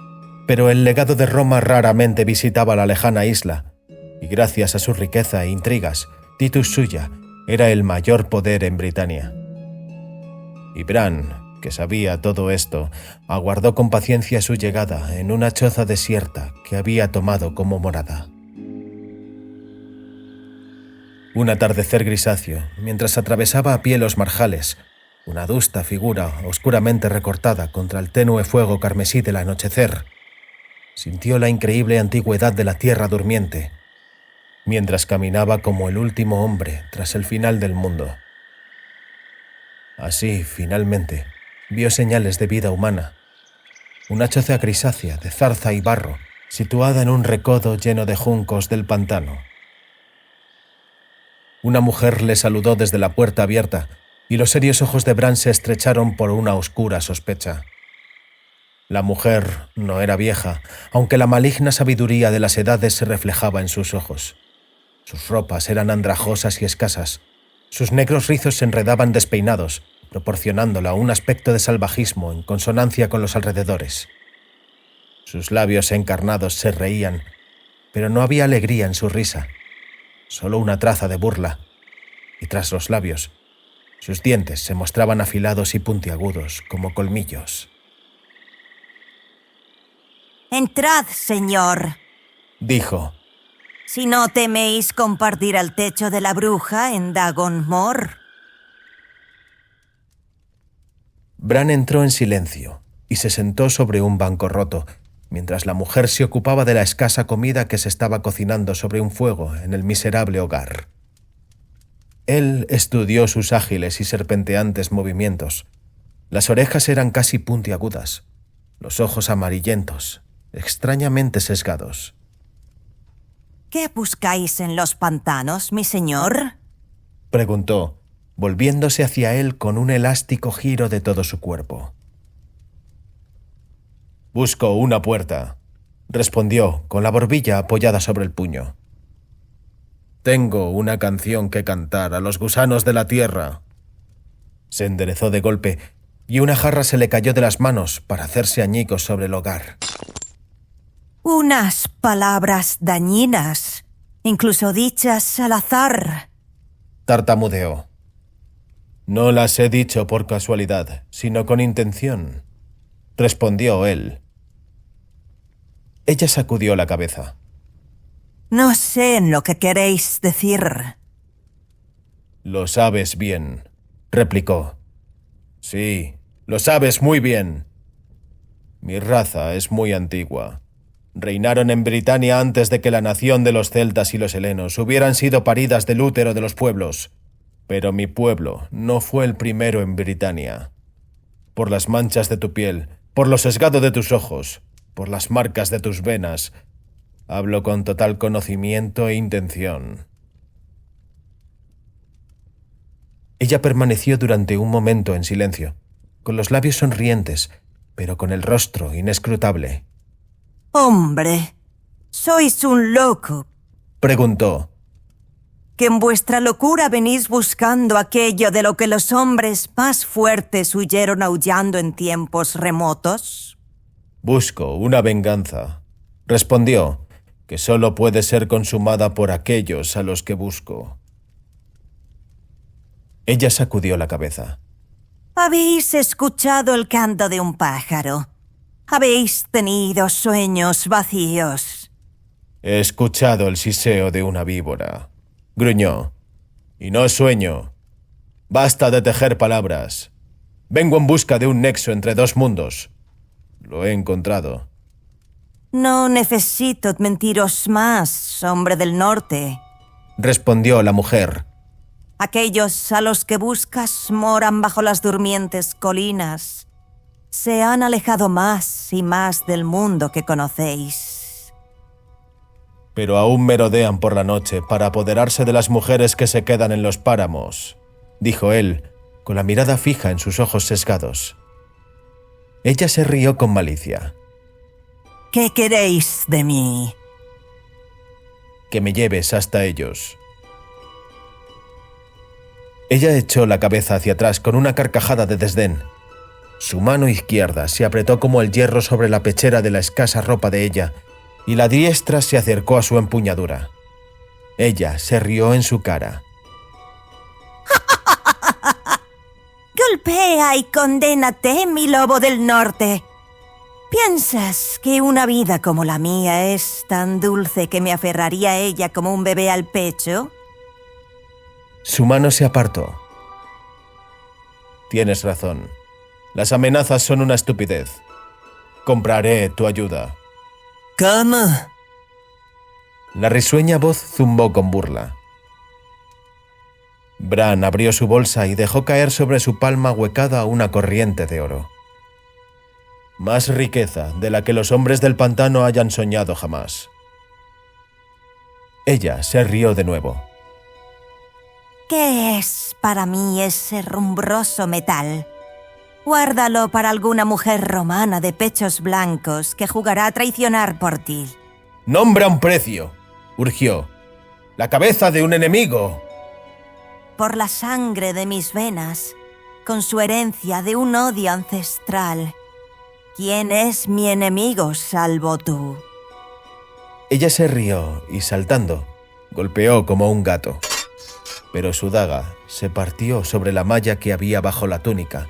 pero el legado de Roma raramente visitaba la lejana isla, y gracias a su riqueza e intrigas, Titus Suya era el mayor poder en Britania. Y Bran, que sabía todo esto, aguardó con paciencia su llegada en una choza desierta que había tomado como morada. Un atardecer grisáceo, mientras atravesaba a pie los marjales, una adusta figura oscuramente recortada contra el tenue fuego carmesí del anochecer, sintió la increíble antigüedad de la tierra durmiente, mientras caminaba como el último hombre tras el final del mundo. Así, finalmente, vio señales de vida humana. Una choza grisácea de zarza y barro, situada en un recodo lleno de juncos del pantano. Una mujer le saludó desde la puerta abierta, y los serios ojos de Bran se estrecharon por una oscura sospecha. La mujer no era vieja, aunque la maligna sabiduría de las edades se reflejaba en sus ojos. Sus ropas eran andrajosas y escasas. Sus negros rizos se enredaban despeinados, proporcionándola un aspecto de salvajismo en consonancia con los alrededores. Sus labios encarnados se reían, pero no había alegría en su risa, solo una traza de burla, y tras los labios, sus dientes se mostraban afilados y puntiagudos como colmillos. «Entrad, señor», dijo. «si no teméis compartir el techo de la bruja en Dagon Mor». Bran entró en silencio y se sentó sobre un banco roto, mientras la mujer se ocupaba de la escasa comida que se estaba cocinando sobre un fuego en el miserable hogar. Él estudió sus ágiles y serpenteantes movimientos. Las orejas eran casi puntiagudas, los ojos amarillentos, extrañamente sesgados. «¿Qué buscáis en los pantanos, mi señor?», preguntó, volviéndose hacia él con un elástico giro de todo su cuerpo. «Busco una puerta», respondió, con la barbilla apoyada sobre el puño. «Tengo una canción que cantar a los gusanos de la tierra». Se enderezó de golpe, y una jarra se le cayó de las manos para hacerse añicos sobre el hogar. Unas palabras dañinas, incluso dichas al azar. Tartamudeó. No las he dicho por casualidad, sino con intención, respondió él. Ella sacudió la cabeza. No sé lo que queréis decir. Lo sabes bien, replicó. Sí, lo sabes muy bien. Mi raza es muy antigua. Reinaron en Britania antes de que la nación de los celtas y los helenos hubieran sido paridas del útero de los pueblos. Pero mi pueblo no fue el primero en Britania. Por las manchas de tu piel, por lo sesgado de tus ojos, por las marcas de tus venas, hablo con total conocimiento e intención. Ella permaneció durante un momento en silencio, con los labios sonrientes, pero con el rostro inescrutable. Hombre, sois un loco, Preguntó. que en vuestra locura venís buscando aquello de lo que los hombres más fuertes huyeron aullando en tiempos remotos. Busco una venganza, respondió, que solo puede ser consumada por aquellos a los que busco. Ella sacudió la cabeza. Habéis escuchado el canto de un pájaro. Habéis tenido sueños vacíos. He escuchado el siseo de una víbora, gruñó. Y no sueño. Basta de tejer palabras. Vengo en busca de un nexo entre dos mundos. Lo he encontrado. No necesito mentiros más, hombre del norte. Respondió la mujer. Aquellos a los que buscas moran bajo las durmientes colinas. Se han alejado más y más del mundo que conocéis. Pero aún merodean por la noche para apoderarse de las mujeres que se quedan en los páramos, dijo él, con la mirada fija en sus ojos sesgados. Ella se rió con malicia. ¿Qué queréis de mí? Que me lleves hasta ellos. Ella echó la cabeza hacia atrás con una carcajada de desdén. Su mano izquierda se apretó como el hierro sobre la pechera de la escasa ropa de ella, y la diestra se acercó a su empuñadura. Ella se rió en su cara. Golpea y condénate, mi lobo del norte. ¿Piensas que una vida como la mía es tan dulce que me aferraría a ella como un bebé al pecho? Su mano se apartó. Tienes razón. Las amenazas son una estupidez. Compraré tu ayuda. ¿Cómo? La risueña voz zumbó con burla. Bran abrió su bolsa y dejó caer sobre su palma huecada una corriente de oro. Más riqueza de la que los hombres del pantano hayan soñado jamás. Ella se rió de nuevo. ¿Qué es para mí ese rumbroso metal? Guárdalo para alguna mujer romana de pechos blancos que jugará a traicionar por ti. ¡Nombra un precio!, urgió. ¡La cabeza de un enemigo! Por la sangre de mis venas, con su herencia de un odio ancestral. ¿Quién es mi enemigo salvo tú? Ella se rió y, saltando, golpeó como un gato. Pero su daga se partió sobre la malla que había bajo la túnica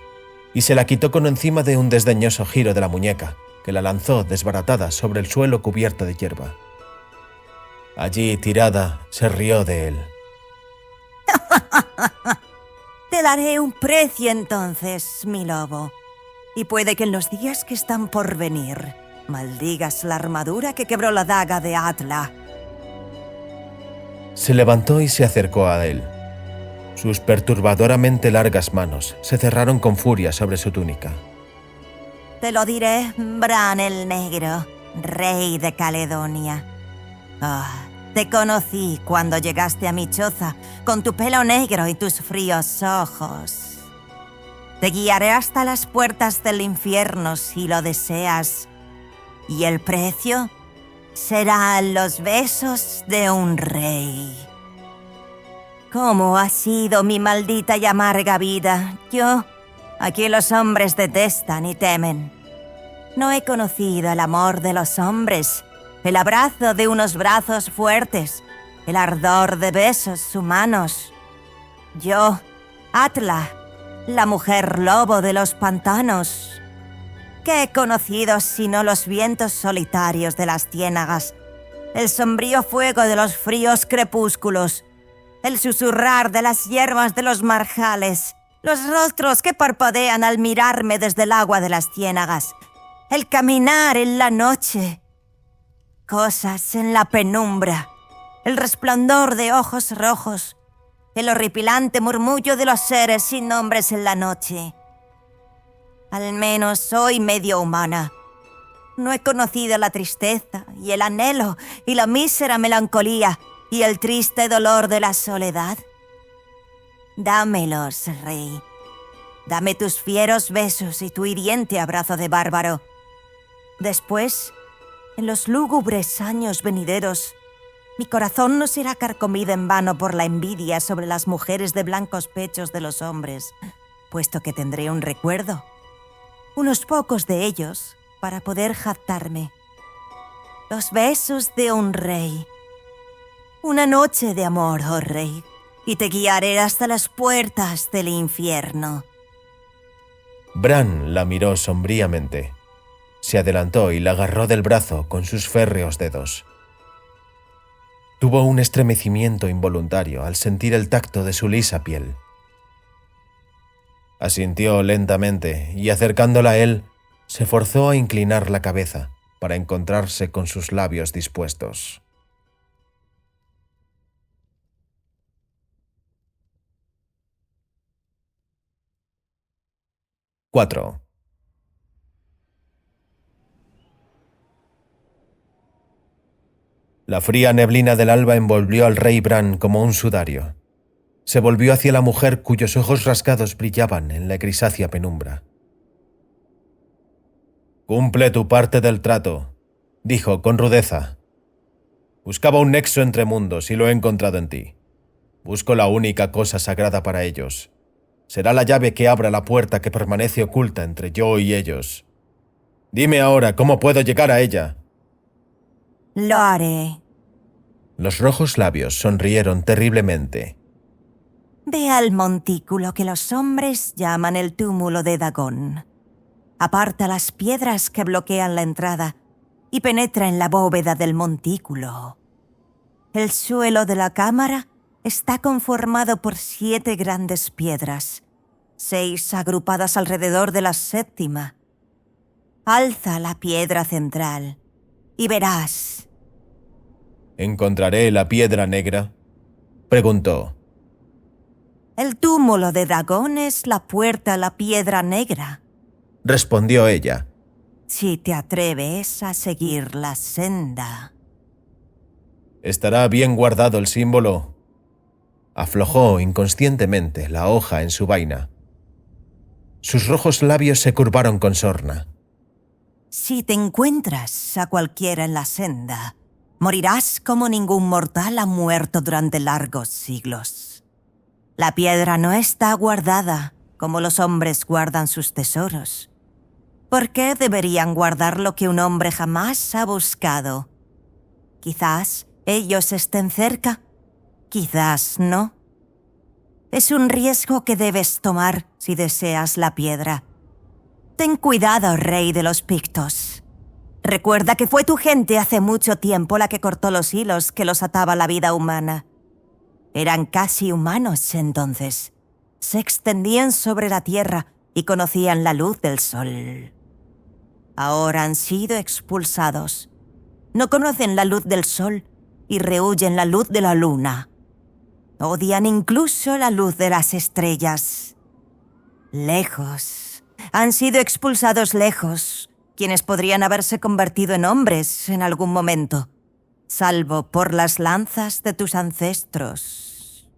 y se la quitó con encima de un desdeñoso giro de la muñeca, que la lanzó desbaratada sobre el suelo cubierto de hierba. Allí, tirada, se rió de él. Te daré un precio entonces, mi lobo. Y puede que en los días que están por venir maldigas la armadura que quebró la daga de Atla. Se levantó y se acercó a él. Sus perturbadoramente largas manos se cerraron con furia sobre su túnica. Te lo diré, Bran el Negro, rey de Caledonia. Te conocí cuando llegaste a mi choza, con tu pelo negro y tus fríos ojos. Te guiaré hasta las puertas del infierno si lo deseas. Y el precio serán los besos de un rey. ¿Cómo ha sido mi maldita y amarga vida? Yo, Aquí los hombres detestan y temen. No he conocido el amor de los hombres, el abrazo de unos brazos fuertes, el ardor de besos humanos. Yo, Atla, la mujer lobo de los pantanos. ¿Qué he conocido sino los vientos solitarios de las ciénagas, el sombrío fuego de los fríos crepúsculos, el susurrar de las hierbas de los marjales, los rostros que parpadean al mirarme desde el agua de las ciénagas, el caminar en la noche, cosas en la penumbra, el resplandor de ojos rojos, el horripilante murmullo de los seres sin nombres en la noche? Al menos soy medio humana. No he conocido la tristeza y el anhelo y la mísera melancolía y el triste dolor de la soledad. Dámelos, rey. Dame tus fieros besos y tu hiriente abrazo de bárbaro. Después, en los lúgubres años venideros, mi corazón no será carcomido en vano por la envidia sobre las mujeres de blancos pechos de los hombres, puesto que tendré un recuerdo, unos pocos de ellos, para poder jactarme. Los besos de un rey. Una noche de amor, oh rey, y te guiaré hasta las puertas del infierno. Bran la miró sombríamente. Se adelantó y la agarró del brazo con sus férreos dedos. Tuvo un estremecimiento involuntario al sentir el tacto de su lisa piel. Asintió lentamente y, acercándola a él, se forzó a inclinar la cabeza para encontrarse con sus labios dispuestos. 4. La fría neblina del alba envolvió al rey Bran como un sudario. Se volvió hacia la mujer cuyos ojos rasgados brillaban en la grisácea penumbra. «Cumple tu parte del trato», dijo con rudeza. «Buscaba un nexo entre mundos y lo he encontrado en ti. Busco la única cosa sagrada para ellos. Será la llave que abra la puerta que permanece oculta entre yo y ellos. Dime ahora cómo puedo llegar a ella». Lo haré. Los rojos labios sonrieron terriblemente. Ve al montículo que los hombres llaman el túmulo de Dagón. Aparta las piedras que bloquean la entrada y penetra en la bóveda del montículo. El suelo de la cámara está conformado por 7 grandes piedras, 6 agrupadas alrededor de la 7ª. Alza la piedra central y verás. ¿Encontraré la piedra negra?, preguntó. El túmulo de Dagón es la puerta a la piedra negra, respondió ella. Si te atreves a seguir la senda. ¿Estará bien guardado el símbolo? Aflojó inconscientemente la hoja en su vaina. Sus rojos labios se curvaron con sorna. Si te encuentras a cualquiera en la senda, morirás como ningún mortal ha muerto durante largos siglos. La piedra no está guardada como los hombres guardan sus tesoros. ¿Por qué deberían guardar lo que un hombre jamás ha buscado? Quizás ellos estén cerca, quizás no. Es un riesgo que debes tomar si deseas la piedra. Ten cuidado, rey de los Pictos. Recuerda que fue tu gente hace mucho tiempo la que cortó los hilos que los ataba a la vida humana. Eran casi humanos entonces. Se extendían sobre la tierra y conocían la luz del sol. Ahora han sido expulsados. No conocen la luz del sol y rehuyen la luz de la luna. Odian incluso la luz de las estrellas. Lejos. Han sido expulsados lejos, quienes podrían haberse convertido en hombres en algún momento, salvo por las lanzas de tus ancestros.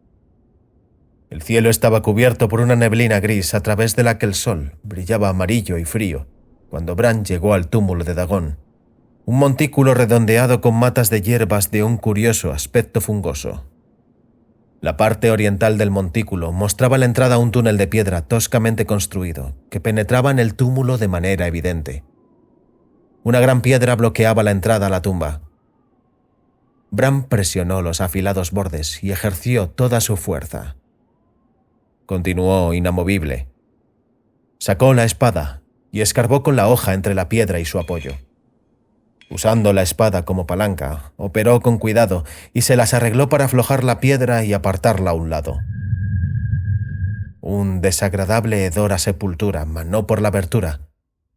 El cielo estaba cubierto por una neblina gris a través de la que el sol brillaba amarillo y frío cuando Bran llegó al túmulo de Dagón, un montículo redondeado con matas de hierbas de un curioso aspecto fungoso. La parte oriental del montículo mostraba la entrada a un túnel de piedra toscamente construido que penetraba en el túmulo de manera evidente. Una gran piedra bloqueaba la entrada a la tumba. Bran presionó los afilados bordes y ejerció toda su fuerza. Continuó inamovible. Sacó la espada y escarbó con la hoja entre la piedra y su apoyo. Usando la espada como palanca, operó con cuidado y se las arregló para aflojar la piedra y apartarla a un lado. Un desagradable hedor a sepultura manó por la abertura,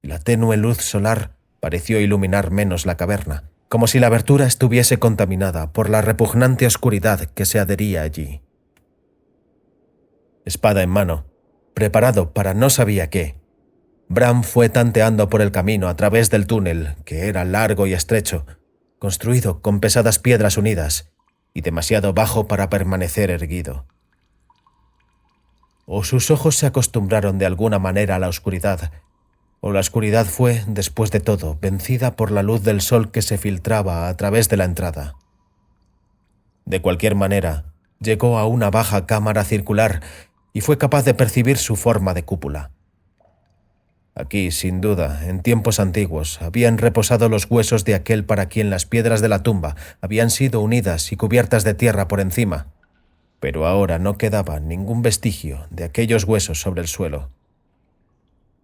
y la tenue luz solar pareció iluminar menos la caverna, como si la abertura estuviese contaminada por la repugnante oscuridad que se adhería allí. Espada en mano, preparado para no sabía qué, Bran fue tanteando por el camino a través del túnel, que era largo y estrecho, construido con pesadas piedras unidas y demasiado bajo para permanecer erguido. O sus ojos se acostumbraron de alguna manera a la oscuridad, o la oscuridad fue, después de todo, vencida por la luz del sol que se filtraba a través de la entrada. De cualquier manera, llegó a una baja cámara circular y fue capaz de percibir su forma de cúpula. Aquí, sin duda, en tiempos antiguos, habían reposado los huesos de aquel para quien las piedras de la tumba habían sido unidas y cubiertas de tierra por encima, pero ahora no quedaba ningún vestigio de aquellos huesos sobre el suelo.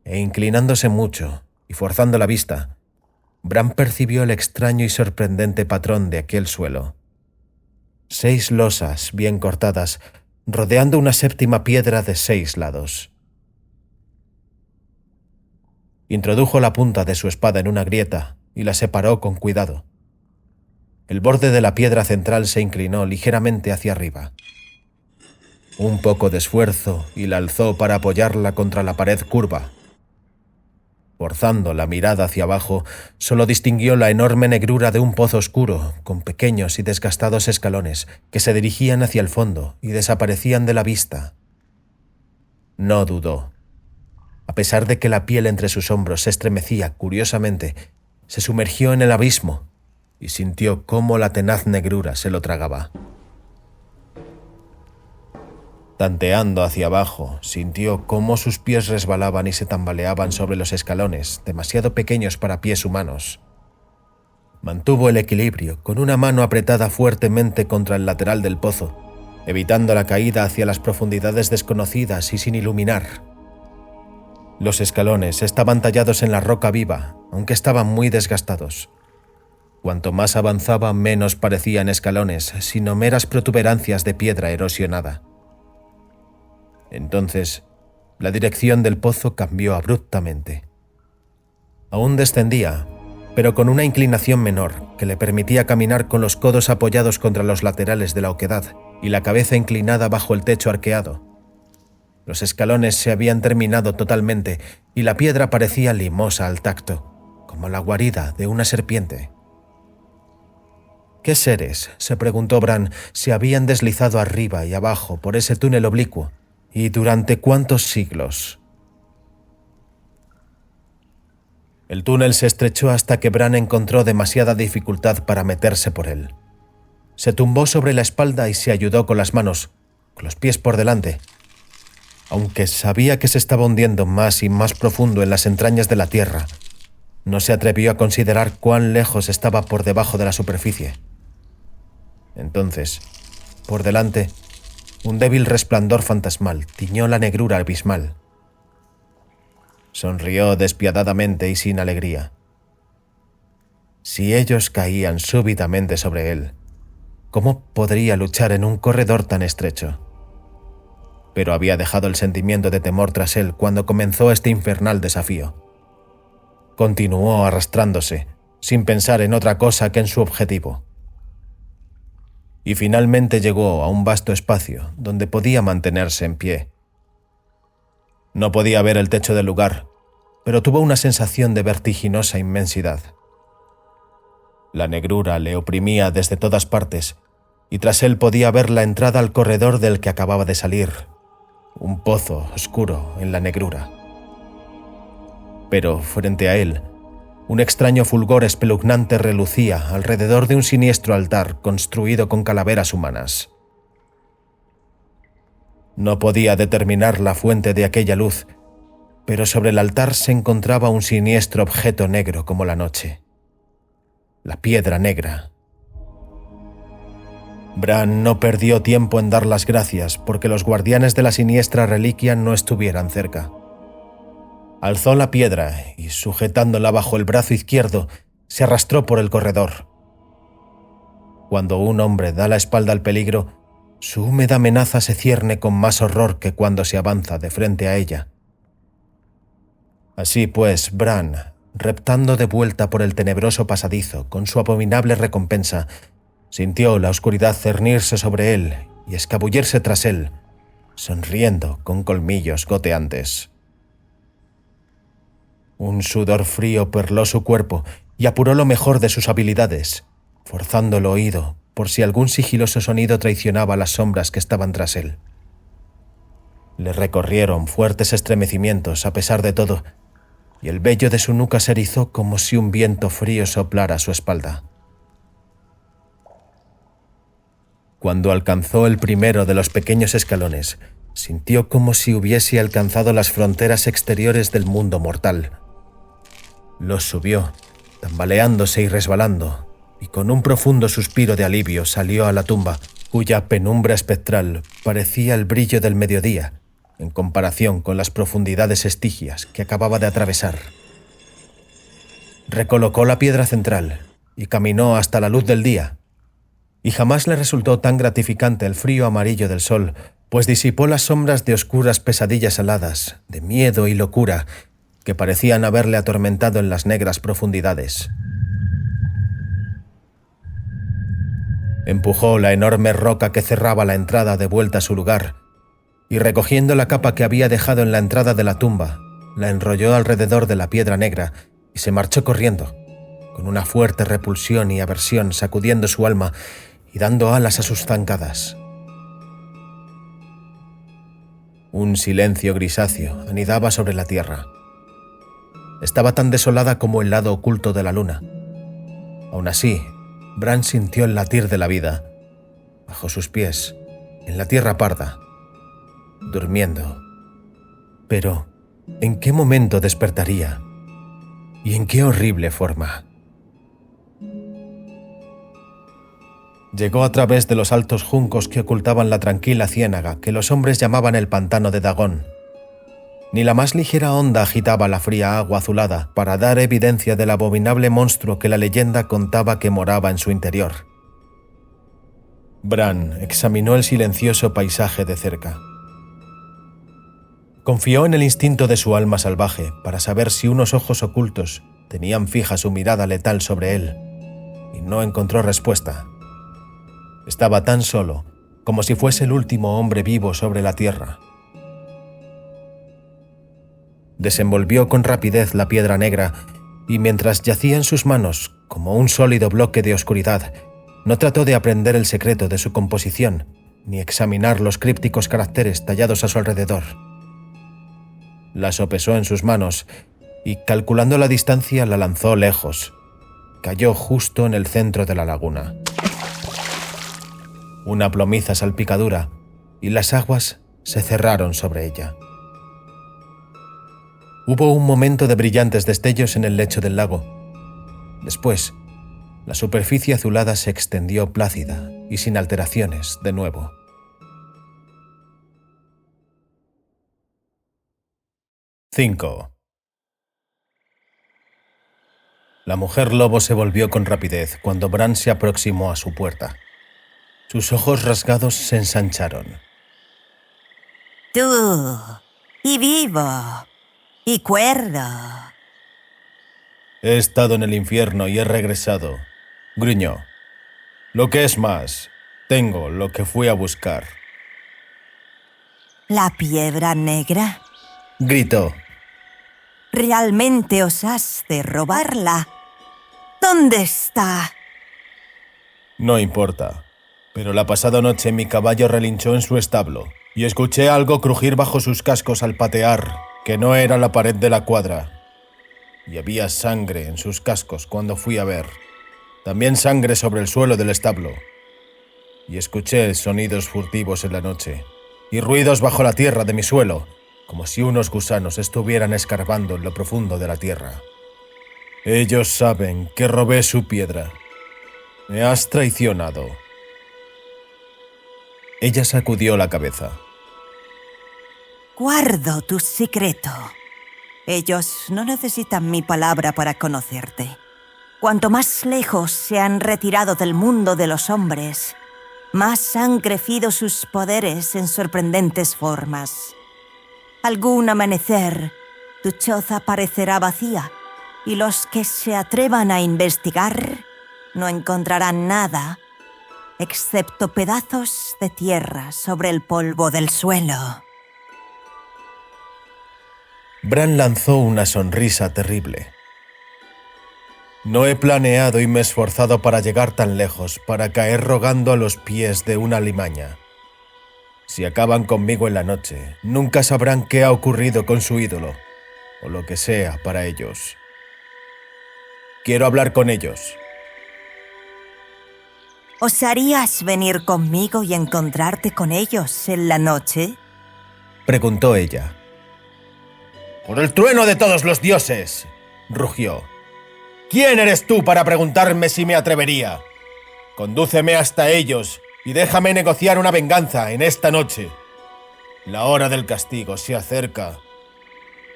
E inclinándose mucho y forzando la vista, Bran percibió el extraño y sorprendente patrón de aquel suelo. 6 losas bien cortadas, rodeando una séptima piedra de 6 lados. Introdujo la punta de su espada en una grieta y la separó con cuidado. El borde de la piedra central se inclinó ligeramente hacia arriba. Un poco de esfuerzo y la alzó para apoyarla contra la pared curva. Forzando la mirada hacia abajo, solo distinguió la enorme negrura de un pozo oscuro, con pequeños y desgastados escalones que se dirigían hacia el fondo y desaparecían de la vista. No dudó. A pesar de que la piel entre sus hombros se estremecía curiosamente, se sumergió en el abismo y sintió cómo la tenaz negrura se lo tragaba. Tanteando hacia abajo, sintió cómo sus pies resbalaban y se tambaleaban sobre los escalones, demasiado pequeños para pies humanos. Mantuvo el equilibrio con una mano apretada fuertemente contra el lateral del pozo, evitando la caída hacia las profundidades desconocidas y sin iluminar. Los escalones estaban tallados en la roca viva, aunque estaban muy desgastados. Cuanto más avanzaba, menos parecían escalones, sino meras protuberancias de piedra erosionada. Entonces, la dirección del pozo cambió abruptamente. Aún descendía, pero con una inclinación menor que le permitía caminar con los codos apoyados contra los laterales de la oquedad y la cabeza inclinada bajo el techo arqueado. Los escalones se habían terminado totalmente y la piedra parecía limosa al tacto, como la guarida de una serpiente. ¿Qué seres, se preguntó Bran, se habían deslizado arriba y abajo por ese túnel oblicuo? ¿Y durante cuántos siglos? El túnel se estrechó hasta que Bran encontró demasiada dificultad para meterse por él. Se tumbó sobre la espalda y se ayudó con las manos, con los pies por delante. Aunque sabía que se estaba hundiendo más y más profundo en las entrañas de la tierra, no se atrevió a considerar cuán lejos estaba por debajo de la superficie. Entonces, por delante, un débil resplandor fantasmal tiñó la negrura abismal. Sonrió despiadadamente y sin alegría. Si ellos caían súbitamente sobre él, ¿cómo podría luchar en un corredor tan estrecho? Pero había dejado el sentimiento de temor tras él cuando comenzó este infernal desafío. Continuó arrastrándose, sin pensar en otra cosa que en su objetivo. Y finalmente llegó a un vasto espacio donde podía mantenerse en pie. No podía ver el techo del lugar, pero tuvo una sensación de vertiginosa inmensidad. La negrura le oprimía desde todas partes, y tras él podía ver la entrada al corredor del que acababa de salir, un pozo oscuro en la negrura. Pero frente a él, un extraño fulgor espeluznante relucía alrededor de un siniestro altar construido con calaveras humanas. No podía determinar la fuente de aquella luz, pero sobre el altar se encontraba un siniestro objeto negro como la noche. La piedra negra. Bran no perdió tiempo en dar las gracias porque los guardianes de la siniestra reliquia no estuvieran cerca. Alzó la piedra y, sujetándola bajo el brazo izquierdo, se arrastró por el corredor. Cuando un hombre da la espalda al peligro, su húmeda amenaza se cierne con más horror que cuando se avanza de frente a ella. Así pues, Bran, reptando de vuelta por el tenebroso pasadizo con su abominable recompensa, sintió la oscuridad cernirse sobre él y escabullirse tras él, sonriendo con colmillos goteantes. Un sudor frío perló su cuerpo y apuró lo mejor de sus habilidades, forzando el oído por si algún sigiloso sonido traicionaba las sombras que estaban tras él. Le recorrieron fuertes estremecimientos a pesar de todo, y el vello de su nuca se erizó como si un viento frío soplara a su espalda. Cuando alcanzó el primero de los pequeños escalones, sintió como si hubiese alcanzado las fronteras exteriores del mundo mortal. Los subió, tambaleándose y resbalando, y con un profundo suspiro de alivio salió a la tumba, cuya penumbra espectral parecía el brillo del mediodía, en comparación con las profundidades estigias que acababa de atravesar. Recolocó la piedra central y caminó hasta la luz del día, y jamás le resultó tan gratificante el frío amarillo del sol, pues disipó las sombras de oscuras pesadillas aladas, de miedo y locura, que parecían haberle atormentado en las negras profundidades. Empujó la enorme roca que cerraba la entrada de vuelta a su lugar, y recogiendo la capa que había dejado en la entrada de la tumba, la enrolló alrededor de la piedra negra y se marchó corriendo, con una fuerte repulsión y aversión sacudiendo su alma y dando alas a sus zancadas. Un silencio grisáceo anidaba sobre la tierra. Estaba tan desolada como el lado oculto de la luna. Aún así, Bran sintió el latir de la vida, bajo sus pies, en la tierra parda, durmiendo. Pero, ¿en qué momento despertaría? ¿Y en qué horrible forma? Llegó a través de los altos juncos que ocultaban la tranquila ciénaga que los hombres llamaban el pantano de Dagón. Ni la más ligera onda agitaba la fría agua azulada para dar evidencia del abominable monstruo que la leyenda contaba que moraba en su interior. Bran examinó el silencioso paisaje de cerca. Confió en el instinto de su alma salvaje para saber si unos ojos ocultos tenían fija su mirada letal sobre él, y no encontró respuesta. Estaba tan solo como si fuese el último hombre vivo sobre la tierra. Desenvolvió con rapidez la piedra negra y mientras yacía en sus manos como un sólido bloque de oscuridad, no trató de aprender el secreto de su composición ni examinar los crípticos caracteres tallados a su alrededor. La sopesó en sus manos y, calculando la distancia, la lanzó lejos. Cayó justo en el centro de la laguna. Una plomiza salpicadura y las aguas se cerraron sobre ella. Hubo un momento de brillantes destellos en el lecho del lago. Después, la superficie azulada se extendió plácida y sin alteraciones de nuevo. «5». La mujer lobo se volvió con rapidez cuando Bran se aproximó a su puerta. Sus ojos rasgados se ensancharon. Tú, y vivo, y cuerdo. «He estado en el infierno y he regresado», gruñó. «Lo que es más, tengo lo que fui a buscar». ¿La piedra negra? Gritó. ¿Realmente osaste robarla? ¿Dónde está? No importa, pero la pasada noche mi caballo relinchó en su establo y escuché algo crujir bajo sus cascos al patear, que no era la pared de la cuadra. Y había sangre en sus cascos cuando fui a ver. También sangre sobre el suelo del establo. Y escuché sonidos furtivos en la noche y ruidos bajo la tierra de mi suelo, como si unos gusanos estuvieran escarbando en lo profundo de la tierra. Ellos saben que robé su piedra. Me has traicionado. Ella sacudió la cabeza. Guardo tu secreto. Ellos no necesitan mi palabra para conocerte. Cuanto más lejos se han retirado del mundo de los hombres, más han crecido sus poderes en sorprendentes formas. Algún amanecer, tu choza parecerá vacía, y los que se atrevan a investigar no encontrarán nada, excepto pedazos de tierra sobre el polvo del suelo. Bran lanzó una sonrisa terrible. No he planeado y me he esforzado para llegar tan lejos, para caer rogando a los pies de una alimaña. Si acaban conmigo en la noche, nunca sabrán qué ha ocurrido con su ídolo, o lo que sea para ellos. Quiero hablar con ellos. ¿Osarías venir conmigo y encontrarte con ellos en la noche? Preguntó ella. ¡Por el trueno de todos los dioses!, rugió. ¿Quién eres tú para preguntarme si me atrevería? Condúceme hasta ellos y déjame negociar una venganza en esta noche. La hora del castigo se acerca.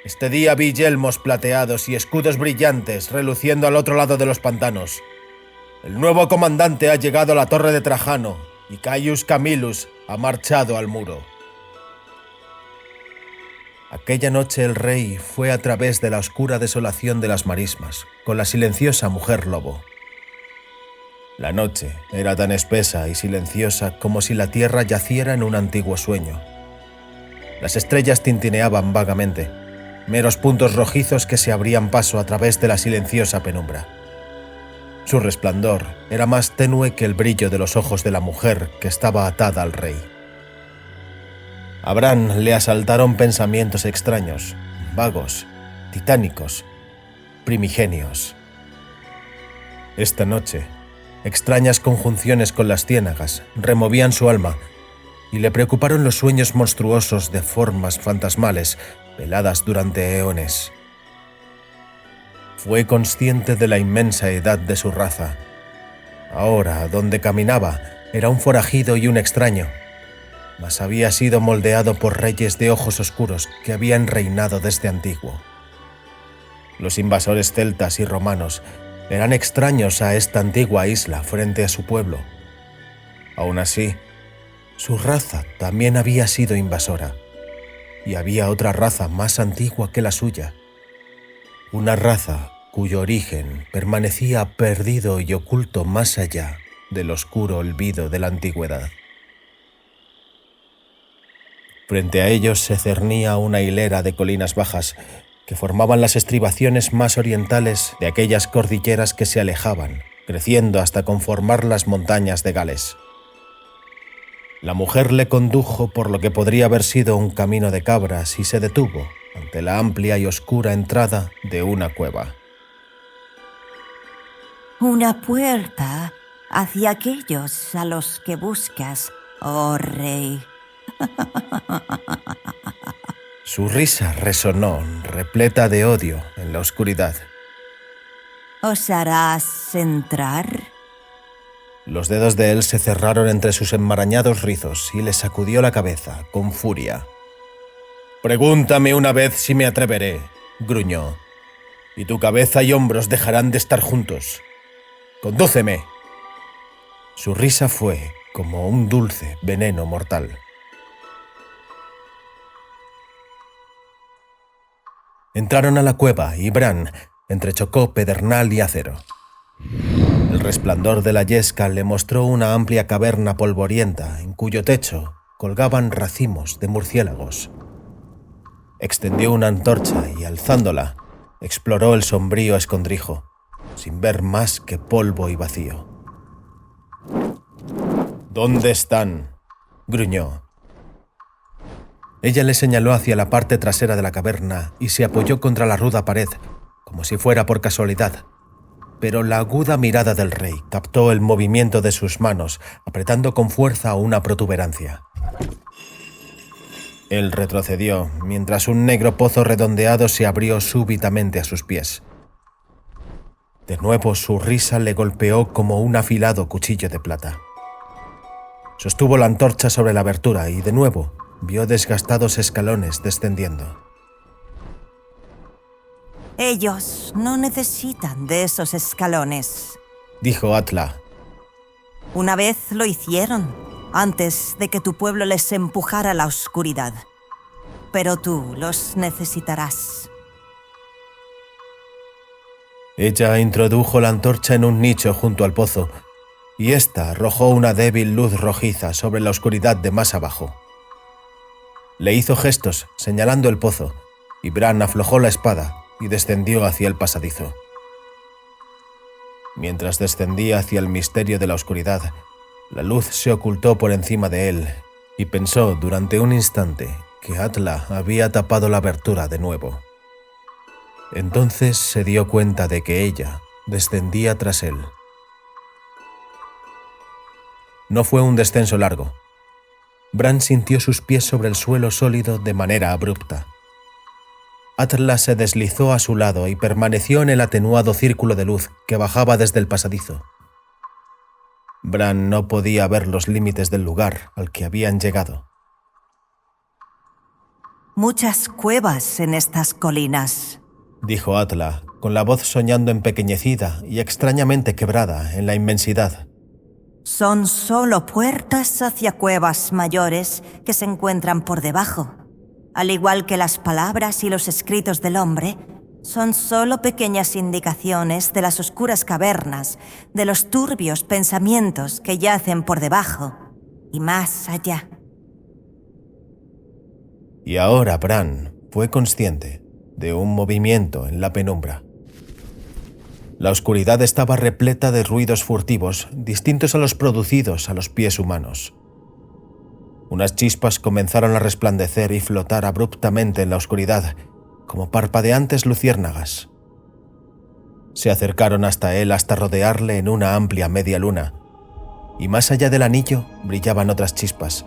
Este día vi yelmos plateados y escudos brillantes reluciendo al otro lado de los pantanos. El nuevo comandante ha llegado a la torre de Trajano y Caius Camillus ha marchado al muro. Aquella noche el rey fue a través de la oscura desolación de las marismas, con la silenciosa mujer lobo. La noche era tan espesa y silenciosa como si la tierra yaciera en un antiguo sueño. Las estrellas tintineaban vagamente, meros puntos rojizos que se abrían paso a través de la silenciosa penumbra. Su resplandor era más tenue que el brillo de los ojos de la mujer que estaba atada al rey. A Bran le asaltaron pensamientos extraños, vagos, titánicos, primigenios. Esta noche, extrañas conjunciones con las ciénagas removían su alma y le preocuparon los sueños monstruosos de formas fantasmales veladas durante eones. Fue consciente de la inmensa edad de su raza. Ahora, donde caminaba, era un forajido y un extraño, mas había sido moldeado por reyes de ojos oscuros que habían reinado desde antiguo. Los invasores celtas y romanos eran extraños a esta antigua isla frente a su pueblo. Aún así, su raza también había sido invasora, y había otra raza más antigua que la suya. Una raza cuyo origen permanecía perdido y oculto más allá del oscuro olvido de la antigüedad. Frente a ellos se cernía una hilera de colinas bajas que formaban las estribaciones más orientales de aquellas cordilleras que se alejaban, creciendo hasta conformar las montañas de Gales. La mujer le condujo por lo que podría haber sido un camino de cabras y se detuvo ante la amplia y oscura entrada de una cueva. Una puerta hacia aquellos a los que buscas, oh rey. Su risa resonó, repleta de odio, en la oscuridad. ¿Osarás entrar? Los dedos de él se cerraron entre sus enmarañados rizos y le sacudió la cabeza, con furia. «Pregúntame una vez si me atreveré», gruñó, «y tu cabeza y hombros dejarán de estar juntos. ¡Condúceme!». Su risa fue como un dulce veneno mortal. Entraron a la cueva y Bran entrechocó pedernal y acero. El resplandor de la yesca le mostró una amplia caverna polvorienta en cuyo techo colgaban racimos de murciélagos. Extendió una antorcha y, alzándola, exploró el sombrío escondrijo, sin ver más que polvo y vacío. «¿Dónde están?», gruñó. Ella le señaló hacia la parte trasera de la caverna y se apoyó contra la ruda pared, como si fuera por casualidad. Pero la aguda mirada del rey captó el movimiento de sus manos, apretando con fuerza una protuberancia. Él retrocedió, mientras un negro pozo redondeado se abrió súbitamente a sus pies. De nuevo su risa le golpeó como un afilado cuchillo de plata. Sostuvo la antorcha sobre la abertura y, de nuevo, vio desgastados escalones descendiendo. Ellos no necesitan de esos escalones, dijo Atla. Una vez lo hicieron, antes de que tu pueblo les empujara a la oscuridad. Pero tú los necesitarás. Ella introdujo la antorcha en un nicho junto al pozo, y ésta arrojó una débil luz rojiza sobre la oscuridad de más abajo. Le hizo gestos, señalando el pozo, y Bran aflojó la espada y descendió hacia el pasadizo. Mientras descendía hacia el misterio de la oscuridad, la luz se ocultó por encima de él, y pensó durante un instante que Atla había tapado la abertura de nuevo. Entonces se dio cuenta de que ella descendía tras él. No fue un descenso largo. Bran sintió sus pies sobre el suelo sólido de manera abrupta. Atla se deslizó a su lado y permaneció en el atenuado círculo de luz que bajaba desde el pasadizo. Bran no podía ver los límites del lugar al que habían llegado. Muchas cuevas en estas colinas, dijo Atla, con la voz soñando empequeñecida y extrañamente quebrada en la inmensidad. Son solo puertas hacia cuevas mayores que se encuentran por debajo. Al igual que las palabras y los escritos del hombre, son solo pequeñas indicaciones de las oscuras cavernas, de los turbios pensamientos que yacen por debajo y más allá. Y ahora Bran fue consciente de un movimiento en la penumbra. La oscuridad estaba repleta de ruidos furtivos, distintos a los producidos a los pies humanos. Unas chispas comenzaron a resplandecer y flotar abruptamente en la oscuridad, como parpadeantes luciérnagas. Se acercaron hasta él hasta rodearle en una amplia media luna, y más allá del anillo brillaban otras chispas,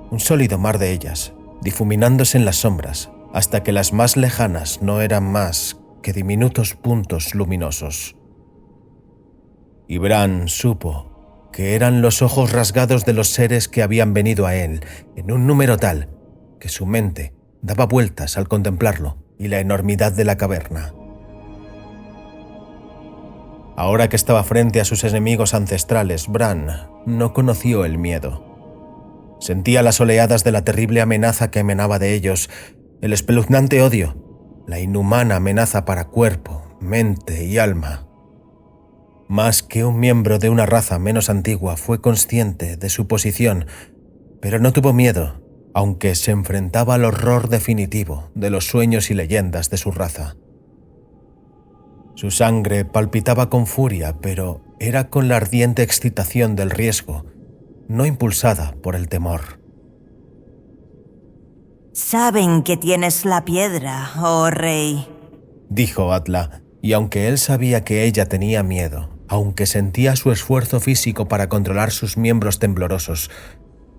un sólido mar de ellas, difuminándose en las sombras, hasta que las más lejanas no eran más que diminutos puntos luminosos. Y Bran supo que eran los ojos rasgados de los seres que habían venido a él, en un número tal que su mente daba vueltas al contemplarlo y la enormidad de la caverna. Ahora que estaba frente a sus enemigos ancestrales, Bran no conoció el miedo. Sentía las oleadas de la terrible amenaza que emanaba de ellos, el espeluznante odio, la inhumana amenaza para cuerpo, mente y alma. Más que un miembro de una raza menos antigua, fue consciente de su posición, pero no tuvo miedo, aunque se enfrentaba al horror definitivo de los sueños y leyendas de su raza. Su sangre palpitaba con furia, pero era con la ardiente excitación del riesgo, no impulsada por el temor. Saben que tienes la piedra, oh rey, dijo Atla, y aunque él sabía que ella tenía miedo, aunque sentía su esfuerzo físico para controlar sus miembros temblorosos,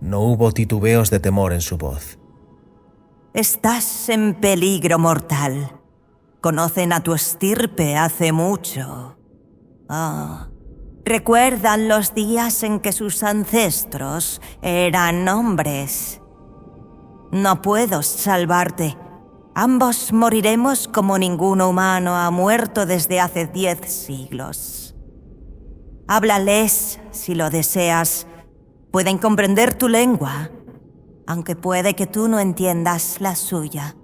no hubo titubeos de temor en su voz. Estás en peligro mortal. Conocen a tu estirpe hace mucho. Recuerdan los días en que sus ancestros eran hombres. No puedo salvarte. Ambos moriremos como ningún humano ha muerto desde hace 10 siglos. Háblales si lo deseas. Pueden comprender tu lengua, aunque puede que tú no entiendas la suya.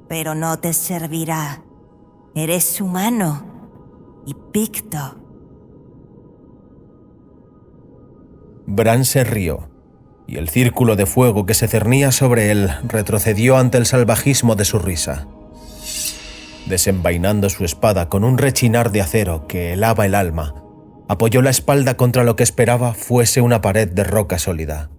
Pero no te servirá. Eres humano y picto. Bran se rió, y el círculo de fuego que se cernía sobre él retrocedió ante el salvajismo de su risa. Desenvainando su espada con un rechinar de acero que helaba el alma, apoyó la espalda contra lo que esperaba fuese una pared de roca sólida.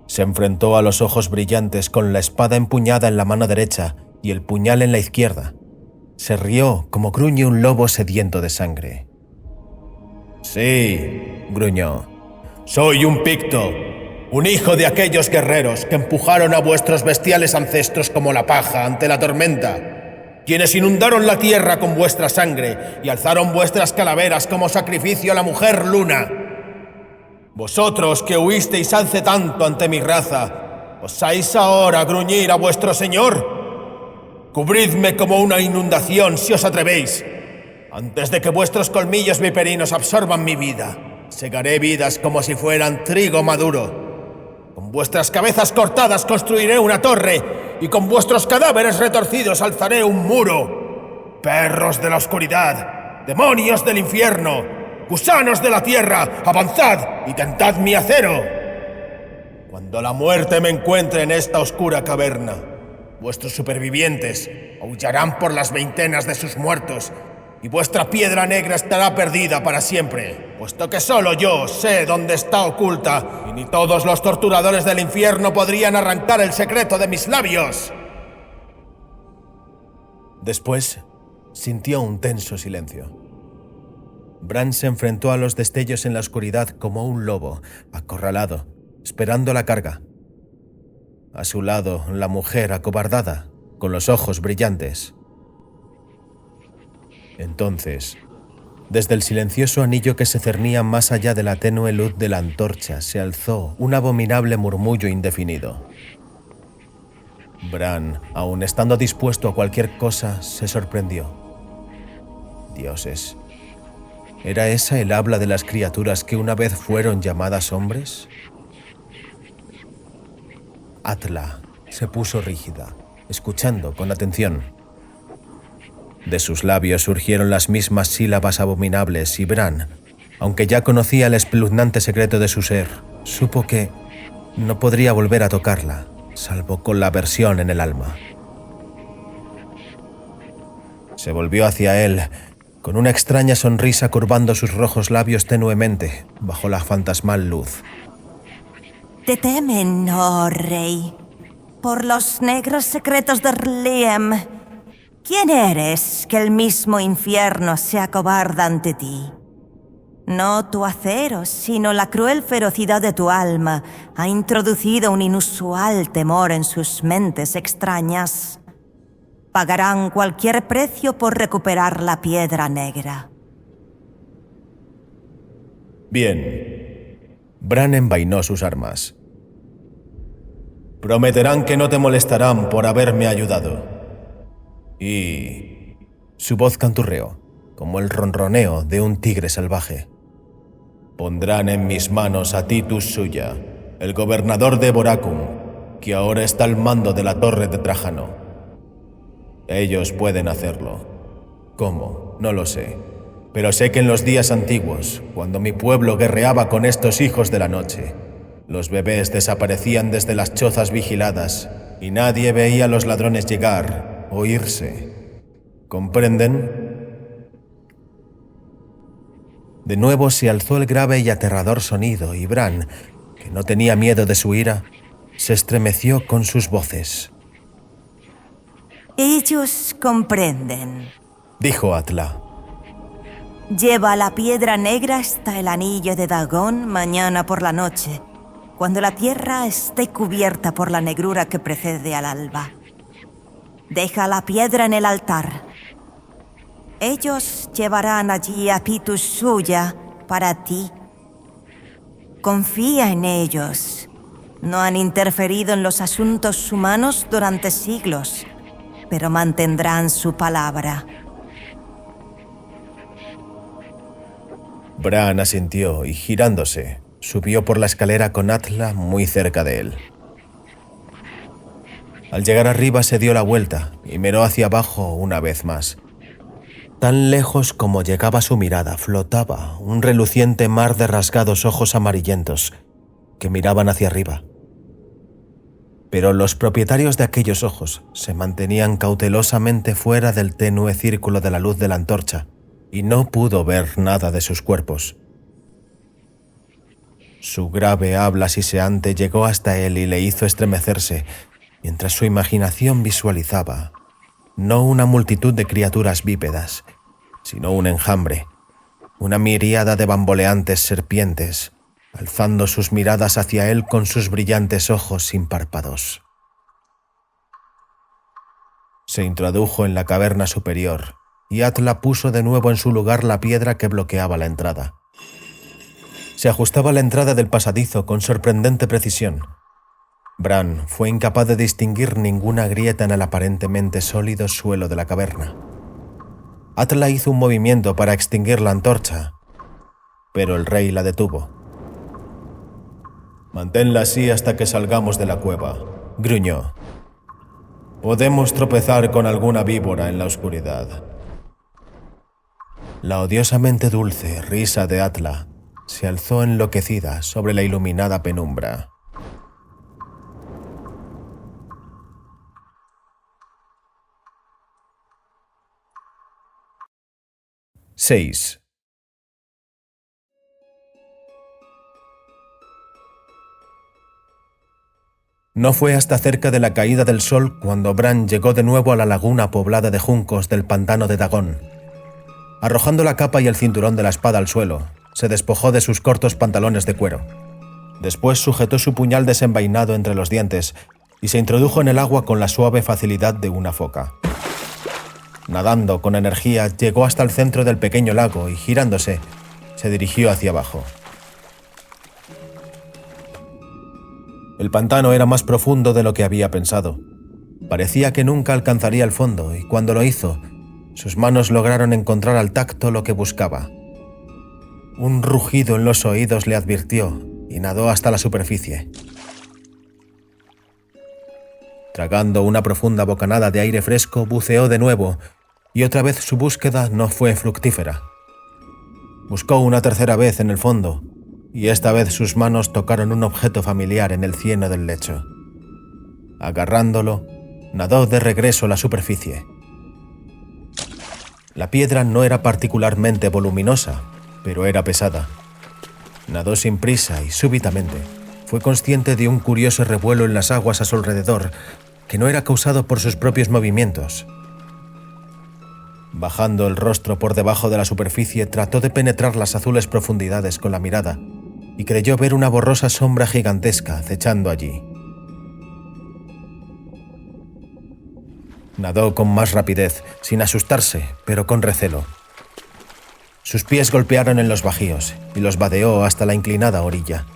Se enfrentó a los ojos brillantes con la espada empuñada en la mano derecha y el puñal en la izquierda. Se rió como gruñe un lobo sediento de sangre. «Sí», gruñó, «soy un picto, un hijo de aquellos guerreros que empujaron a vuestros bestiales ancestros como la paja ante la tormenta, quienes inundaron la tierra con vuestra sangre y alzaron vuestras calaveras como sacrificio a la mujer luna. Vosotros que huisteis hace tanto ante mi raza, ¿osáis ahora gruñir a vuestro señor? Cubridme como una inundación si os atrevéis. Antes de que vuestros colmillos viperinos absorban mi vida, segaré vidas como si fueran trigo maduro. Con vuestras cabezas cortadas construiré una torre y con vuestros cadáveres retorcidos alzaré un muro. Perros de la oscuridad, demonios del infierno, gusanos de la tierra, avanzad y tentad mi acero. Cuando la muerte me encuentre en esta oscura caverna, vuestros supervivientes aullarán por las veintenas de sus muertos y vuestra piedra negra estará perdida para siempre, puesto que solo yo sé dónde está oculta y ni todos los torturadores del infierno podrían arrancar el secreto de mis labios. Después, sintió un tenso silencio. Bran se enfrentó a los destellos en la oscuridad como un lobo, acorralado, esperando la carga. A su lado, la mujer acobardada, con los ojos brillantes. Entonces, desde el silencioso anillo que se cernía más allá de la tenue luz de la antorcha, se alzó un abominable murmullo indefinido. Bran, aun estando dispuesto a cualquier cosa, se sorprendió. Dioses, ¿era esa el habla de las criaturas que una vez fueron llamadas hombres? Atla se puso rígida, escuchando con atención. De sus labios surgieron las mismas sílabas abominables y Bran, aunque ya conocía el espeluznante secreto de su ser, supo que no podría volver a tocarla, salvo con la aversión en el alma. Se volvió hacia él, con una extraña sonrisa curvando sus rojos labios tenuemente, bajo la fantasmal luz. Te temen, oh rey, por los negros secretos de R'lyeh. ¿Quién eres que el mismo infierno se acobarda ante ti? No tu acero, sino la cruel ferocidad de tu alma ha introducido un inusual temor en sus mentes extrañas. Pagarán cualquier precio por recuperar la piedra negra. Bien. Bran envainó sus armas. Prometerán que no te molestarán por haberme ayudado. Y su voz canturreó, como el ronroneo de un tigre salvaje. Pondrán en mis manos a Titus Suya, el gobernador de Boracum, que ahora está al mando de la torre de Trajano. Ellos pueden hacerlo. ¿Cómo? No lo sé. Pero sé que en los días antiguos, cuando mi pueblo guerreaba con estos hijos de la noche, los bebés desaparecían desde las chozas vigiladas y nadie veía a los ladrones llegar o irse. ¿Comprenden? De nuevo se alzó el grave y aterrador sonido y Bran, que no tenía miedo de su ira, se estremeció con sus voces. Ellos comprenden, dijo Atla. Lleva la piedra negra hasta el anillo de Dagón mañana por la noche, cuando la tierra esté cubierta por la negrura que precede al alba. Deja la piedra en el altar. Ellos llevarán allí a Titus Suya para ti. Confía en ellos. No han interferido en los asuntos humanos durante siglos, pero mantendrán su palabra. Bran asintió y, girándose, subió por la escalera con Atla muy cerca de él. Al llegar arriba se dio la vuelta y miró hacia abajo una vez más. Tan lejos como llegaba su mirada flotaba un reluciente mar de rasgados ojos amarillentos que miraban hacia arriba. Pero los propietarios de aquellos ojos se mantenían cautelosamente fuera del tenue círculo de la luz de la antorcha y no pudo ver nada de sus cuerpos. Su grave habla siseante llegó hasta él y le hizo estremecerse, mientras su imaginación visualizaba no una multitud de criaturas bípedas, sino un enjambre, una miríada de bamboleantes serpientes, alzando sus miradas hacia él con sus brillantes ojos sin párpados. Se introdujo en la caverna superior y Atla puso de nuevo en su lugar la piedra que bloqueaba la entrada. Se ajustaba la entrada del pasadizo con sorprendente precisión. Bran fue incapaz de distinguir ninguna grieta en el aparentemente sólido suelo de la caverna. Atla hizo un movimiento para extinguir la antorcha, pero el rey la detuvo. «Manténla así hasta que salgamos de la cueva», gruñó. «Podemos tropezar con alguna víbora en la oscuridad». La odiosamente dulce risa de Atla se alzó enloquecida sobre la iluminada penumbra. ¡6! No fue hasta cerca de la caída del sol cuando Bran llegó de nuevo a la laguna poblada de juncos del pantano de Dagón. Arrojando la capa y el cinturón de la espada al suelo, se despojó de sus cortos pantalones de cuero. Después sujetó su puñal desenvainado entre los dientes y se introdujo en el agua con la suave facilidad de una foca. Nadando con energía, llegó hasta el centro del pequeño lago y, girándose, se dirigió hacia abajo. El pantano era más profundo de lo que había pensado. Parecía que nunca alcanzaría el fondo y cuando lo hizo, sus manos lograron encontrar al tacto lo que buscaba. Un rugido en los oídos le advirtió y nadó hasta la superficie. Tragando una profunda bocanada de aire fresco, buceó de nuevo y otra vez su búsqueda no fue fructífera. Buscó una tercera vez en el fondo y esta vez sus manos tocaron un objeto familiar en el cieno del lecho. Agarrándolo, nadó de regreso a la superficie. La piedra no era particularmente voluminosa, pero era pesada. Nadó sin prisa y súbitamente fue consciente de un curioso revuelo en las aguas a su alrededor que no era causado por sus propios movimientos. Bajando el rostro por debajo de la superficie, trató de penetrar las azules profundidades con la mirada y creyó ver una borrosa sombra gigantesca acechando allí. Nadó con más rapidez, sin asustarse, pero con recelo. Sus pies golpearon en los bajíos y los vadeó hasta la inclinada orilla.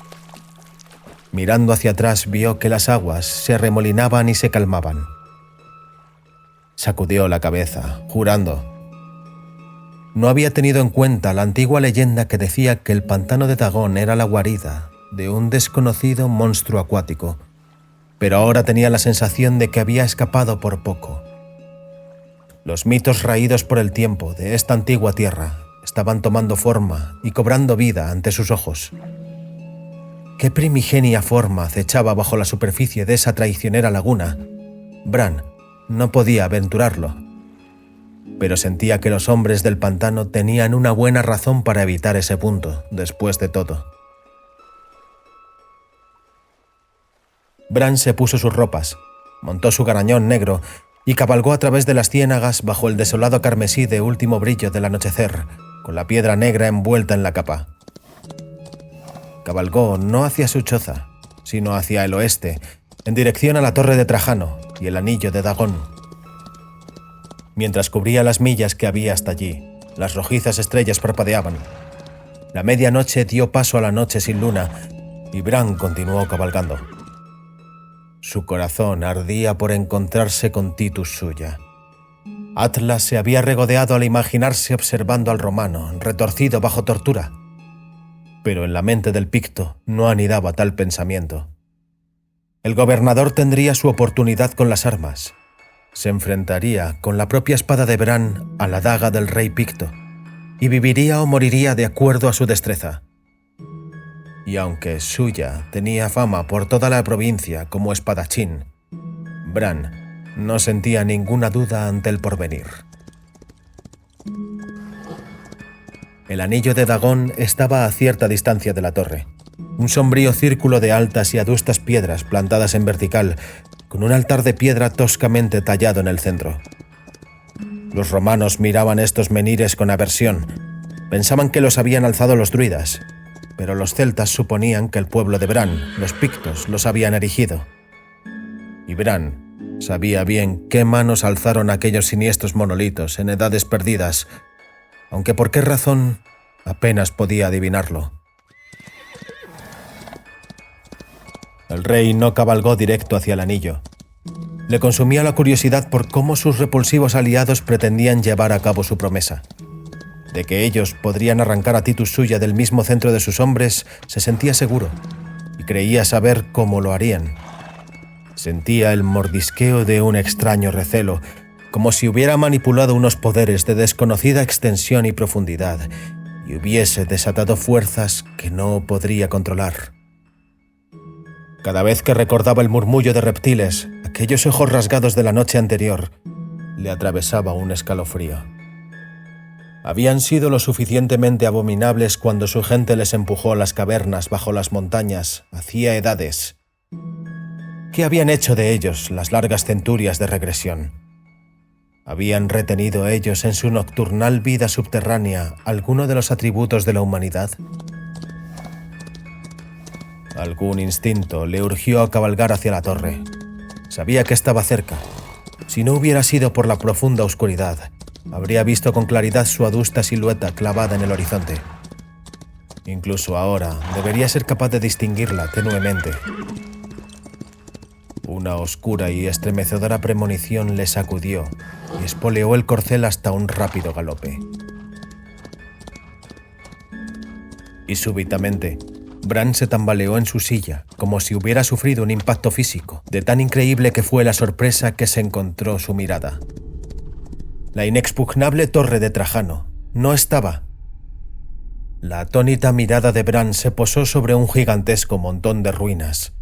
Mirando hacia atrás, vio que las aguas se arremolinaban y se calmaban. Sacudió la cabeza, jurando. No había tenido en cuenta la antigua leyenda que decía que el pantano de Dagón era la guarida de un desconocido monstruo acuático, pero ahora tenía la sensación de que había escapado por poco. Los mitos raídos por el tiempo de esta antigua tierra estaban tomando forma y cobrando vida ante sus ojos. ¿Qué primigenia forma acechaba bajo la superficie de esa traicionera laguna? Bran no podía aventurarlo, pero sentía que los hombres del pantano tenían una buena razón para evitar ese punto, después de todo. Bran se puso sus ropas, montó su garañón negro y cabalgó a través de las ciénagas bajo el desolado carmesí de último brillo del anochecer, con la piedra negra envuelta en la capa. Cabalgó no hacia su choza, sino hacia el oeste, en dirección a la torre de Trajano y el anillo de Dagón. Mientras cubría las millas que había hasta allí, las rojizas estrellas parpadeaban. La medianoche dio paso a la noche sin luna y Bran continuó cabalgando. Su corazón ardía por encontrarse con Titus Suya. Atlas se había regodeado al imaginarse observando al romano, retorcido bajo tortura. Pero en la mente del Picto no anidaba tal pensamiento. El gobernador tendría su oportunidad con las armas. Se enfrentaría con la propia espada de Bran a la daga del rey Picto, y viviría o moriría de acuerdo a su destreza. Y aunque Suya tenía fama por toda la provincia como espadachín, Bran no sentía ninguna duda ante el porvenir. El anillo de Dagón estaba a cierta distancia de la torre, un sombrío círculo de altas y adustas piedras plantadas en vertical, con un altar de piedra toscamente tallado en el centro. Los romanos miraban estos menhires con aversión, pensaban que los habían alzado los druidas, pero los celtas suponían que el pueblo de Bran, los pictos, los habían erigido. Y Bran sabía bien qué manos alzaron aquellos siniestros monolitos en edades perdidas, aunque por qué razón apenas podía adivinarlo. El rey no cabalgó directo hacia el anillo. Le consumía la curiosidad por cómo sus repulsivos aliados pretendían llevar a cabo su promesa. De que ellos podrían arrancar a Titus Suya del mismo centro de sus hombres, se sentía seguro, y creía saber cómo lo harían. Sentía el mordisqueo de un extraño recelo, como si hubiera manipulado unos poderes de desconocida extensión y profundidad, y hubiese desatado fuerzas que no podría controlar. Cada vez que recordaba el murmullo de reptiles, aquellos ojos rasgados de la noche anterior, le atravesaba un escalofrío. Habían sido lo suficientemente abominables cuando su gente les empujó a las cavernas bajo las montañas, hacía edades. ¿Qué habían hecho de ellos las largas centurias de regresión? ¿Habían retenido ellos en su nocturnal vida subterránea alguno de los atributos de la humanidad? Algún instinto le urgió a cabalgar hacia la torre. Sabía que estaba cerca. Si no hubiera sido por la profunda oscuridad, habría visto con claridad su adusta silueta clavada en el horizonte. Incluso ahora debería ser capaz de distinguirla tenuemente. Una oscura y estremecedora premonición le sacudió y espoleó el corcel hasta un rápido galope. Y súbitamente, Bran se tambaleó en su silla, como si hubiera sufrido un impacto físico, de tan increíble que fue la sorpresa que se encontró su mirada. La inexpugnable torre de Trajano no estaba. La atónita mirada de Bran se posó sobre un gigantesco montón de ruinas,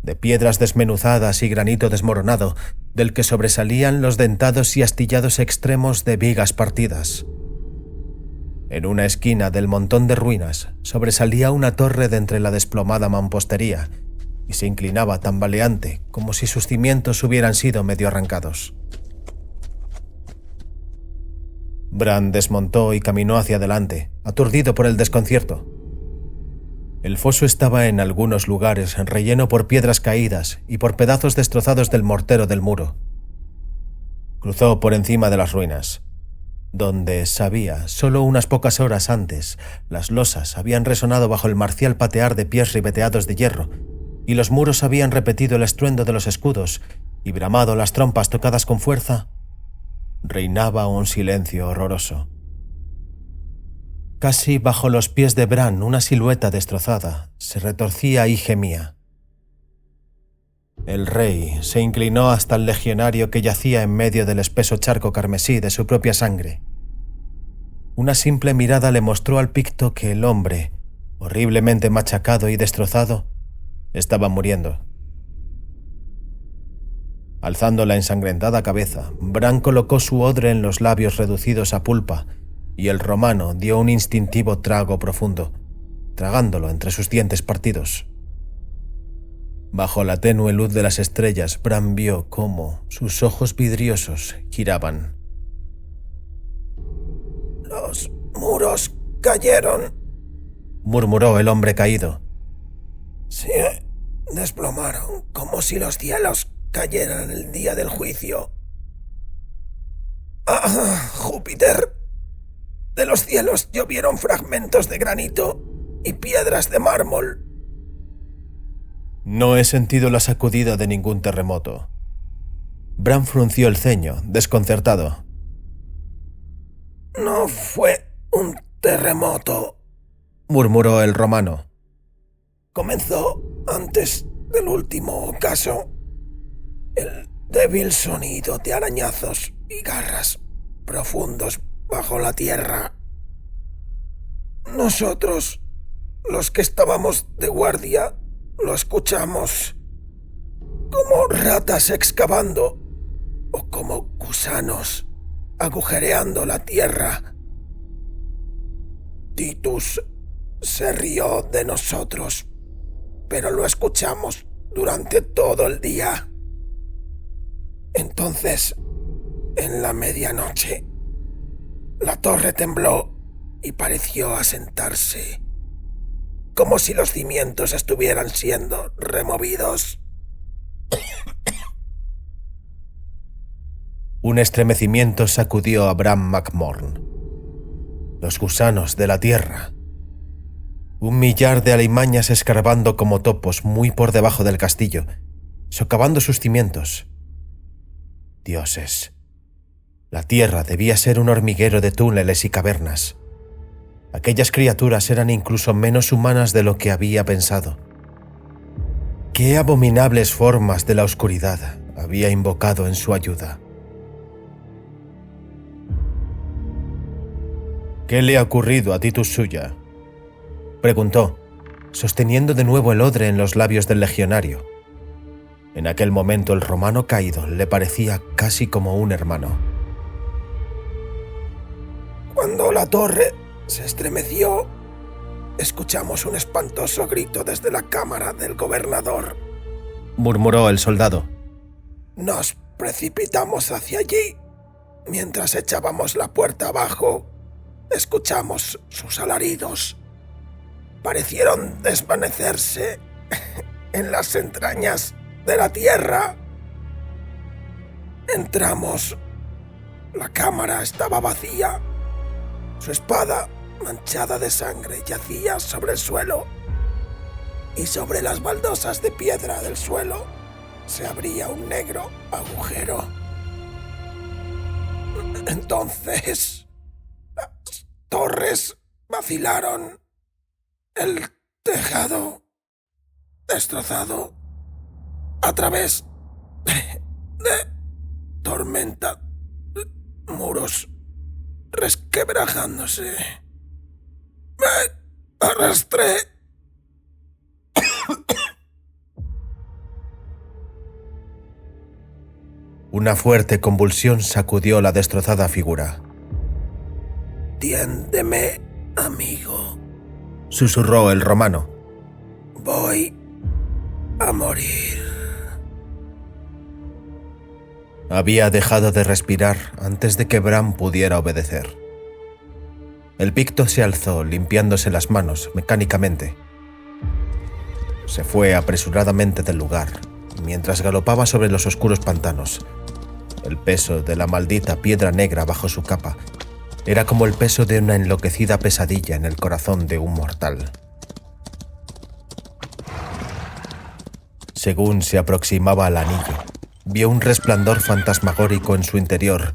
de piedras desmenuzadas y granito desmoronado, del que sobresalían los dentados y astillados extremos de vigas partidas. En una esquina del montón de ruinas sobresalía una torre de entre la desplomada mampostería y se inclinaba tambaleante como si sus cimientos hubieran sido medio arrancados. Bran desmontó y caminó hacia adelante, aturdido por el desconcierto. El foso estaba en algunos lugares relleno por piedras caídas y por pedazos destrozados del mortero del muro. Cruzó por encima de las ruinas, donde, sabía, solo unas pocas horas antes, las losas habían resonado bajo el marcial patear de pies ribeteados de hierro, y los muros habían repetido el estruendo de los escudos, y bramado las trompas tocadas con fuerza, reinaba un silencio horroroso. Casi bajo los pies de Bran, una silueta destrozada se retorcía y gemía. El rey se inclinó hasta el legionario que yacía en medio del espeso charco carmesí de su propia sangre. Una simple mirada le mostró al picto que el hombre, horriblemente machacado y destrozado, estaba muriendo. Alzando la ensangrentada cabeza, Bran colocó su odre en los labios reducidos a pulpa y el romano dio un instintivo trago profundo, tragándolo entre sus dientes partidos. Bajo la tenue luz de las estrellas, Bran vio cómo sus ojos vidriosos giraban. «Los muros cayeron», murmuró el hombre caído. «Se desplomaron como si los cielos cayeran el día del juicio. ¡Ah, Júpiter! De los cielos llovieron fragmentos de granito y piedras de mármol». No he sentido la sacudida de ningún terremoto. Bran frunció el ceño, desconcertado. «No fue un terremoto», murmuró el romano. «Comenzó antes del último ocaso. El débil sonido de arañazos y garras profundos bajo la tierra. Nosotros, los que estábamos de guardia, lo escuchamos, como ratas excavando o como gusanos agujereando la tierra. Titus se rió de nosotros, pero lo escuchamos durante todo el día. Entonces, en la medianoche, la torre tembló y pareció asentarse, como si los cimientos estuvieran siendo removidos. Un estremecimiento sacudió a Bran Mak Morn. Los gusanos de la tierra. 1 millar de alimañas escarbando como topos muy por debajo del castillo, socavando sus cimientos. Dioses. La tierra debía ser un hormiguero de túneles y cavernas. Aquellas criaturas eran incluso menos humanas de lo que había pensado. ¿Qué abominables formas de la oscuridad había invocado en su ayuda? ¿Qué le ha ocurrido a Titus Suya?, preguntó, sosteniendo de nuevo el odre en los labios del legionario. En aquel momento el romano caído le parecía casi como un hermano. Cuando la torre se estremeció, escuchamos un espantoso grito desde la cámara del gobernador, murmuró el soldado. Nos precipitamos hacia allí. Mientras echábamos la puerta abajo, escuchamos sus alaridos. Parecieron desvanecerse en las entrañas de la tierra. Entramos. La cámara estaba vacía. Su espada, manchada de sangre, yacía sobre el suelo. Y sobre las baldosas de piedra del suelo se abría un negro agujero. Entonces, las torres vacilaron. El tejado destrozado a través de tormenta, muros resquebrajándose. Me arrastré. Una fuerte convulsión sacudió la destrozada figura. Tiéndeme, amigo, susurró el romano. Voy a morir. Había dejado de respirar antes de que Bran pudiera obedecer. El picto se alzó, limpiándose las manos mecánicamente. Se fue apresuradamente del lugar, mientras galopaba sobre los oscuros pantanos. El peso de la maldita piedra negra bajo su capa era como el peso de una enloquecida pesadilla en el corazón de un mortal. Según se aproximaba al anillo, vio un resplandor fantasmagórico en su interior,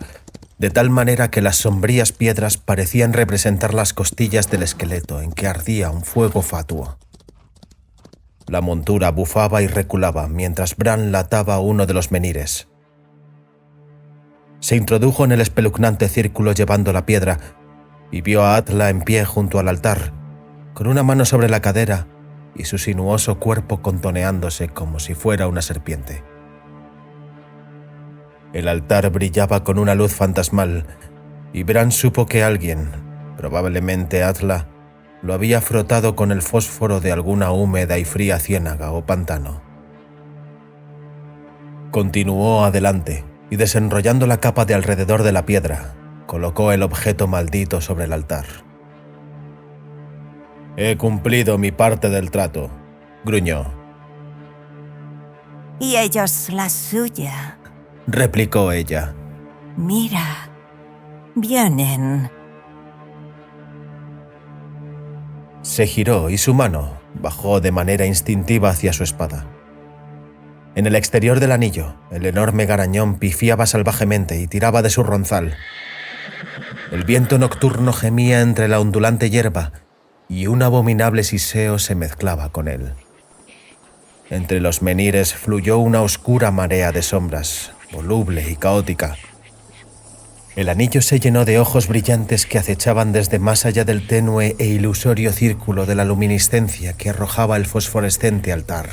de tal manera que las sombrías piedras parecían representar las costillas del esqueleto en que ardía un fuego fatuo. La montura bufaba y reculaba mientras Bran lataba uno de los menires. Se introdujo en el espeluznante círculo llevando la piedra y vio a Atla en pie junto al altar, con una mano sobre la cadera y su sinuoso cuerpo contoneándose como si fuera una serpiente. El altar brillaba con una luz fantasmal y Bran supo que alguien, probablemente Atla, lo había frotado con el fósforo de alguna húmeda y fría ciénaga o pantano. Continuó adelante y, desenrollando la capa de alrededor de la piedra, colocó el objeto maldito sobre el altar. «He cumplido mi parte del trato», gruñó. Y ellos la suya, replicó ella. Mira, vienen. Se giró y su mano bajó de manera instintiva hacia su espada. En el exterior del anillo, el enorme garañón pifiaba salvajemente y tiraba de su ronzal. El viento nocturno gemía entre la ondulante hierba y un abominable siseo se mezclaba con él. Entre los menires fluyó una oscura marea de sombras, voluble y caótica. El anillo se llenó de ojos brillantes que acechaban desde más allá del tenue e ilusorio círculo de la luminiscencia que arrojaba el fosforescente altar.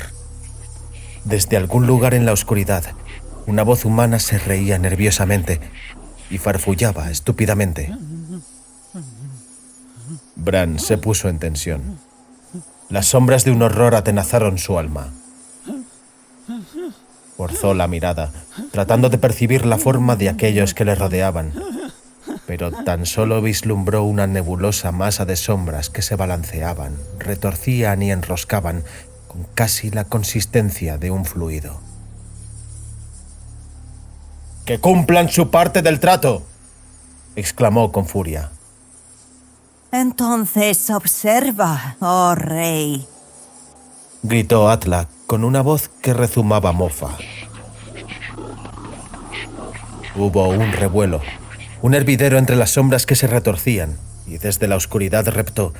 Desde algún lugar en la oscuridad, una voz humana se reía nerviosamente y farfullaba estúpidamente. Bran se puso en tensión. Las sombras de un horror atenazaron su alma. Forzó la mirada, tratando de percibir la forma de aquellos que le rodeaban. pero tan solo vislumbró una nebulosa masa de sombras que se balanceaban, retorcían y enroscaban con casi la consistencia de un fluido. ¡Que cumplan su parte del trato!, exclamó con furia. Entonces observa, oh rey. Gritó Atla con una voz que rezumaba mofa. Hubo un revuelo, un hervidero entre las sombras que se retorcían, y desde la oscuridad reptó,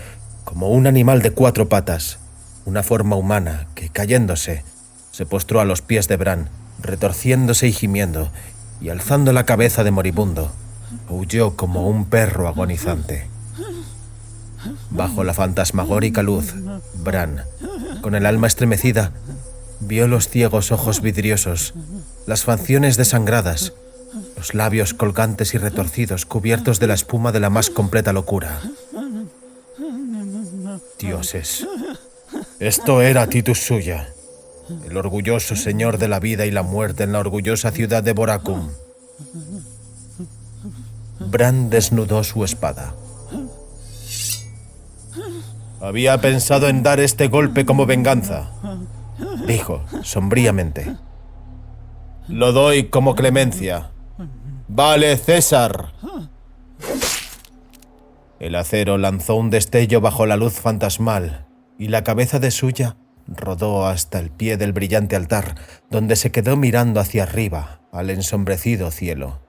como un animal de 4 patas, una forma humana que, cayéndose, se postró a los pies de Bran, retorciéndose y gimiendo, y alzando la cabeza de moribundo, huyó como un perro agonizante. Bajo la fantasmagórica luz, Bran, con el alma estremecida, vio los ciegos ojos vidriosos, las facciones desangradas, los labios colgantes y retorcidos cubiertos de la espuma de la más completa locura. Dioses, esto era Titus Suya, el orgulloso señor de la vida y la muerte en la orgullosa ciudad de Boracum. Bran desnudó su espada. Había pensado en dar este golpe como venganza, dijo sombríamente. Lo doy como clemencia. ¡Vale, César! El acero lanzó un destello bajo la luz fantasmal y la cabeza de Suya rodó hasta el pie del brillante altar, donde se quedó mirando hacia arriba al ensombrecido cielo.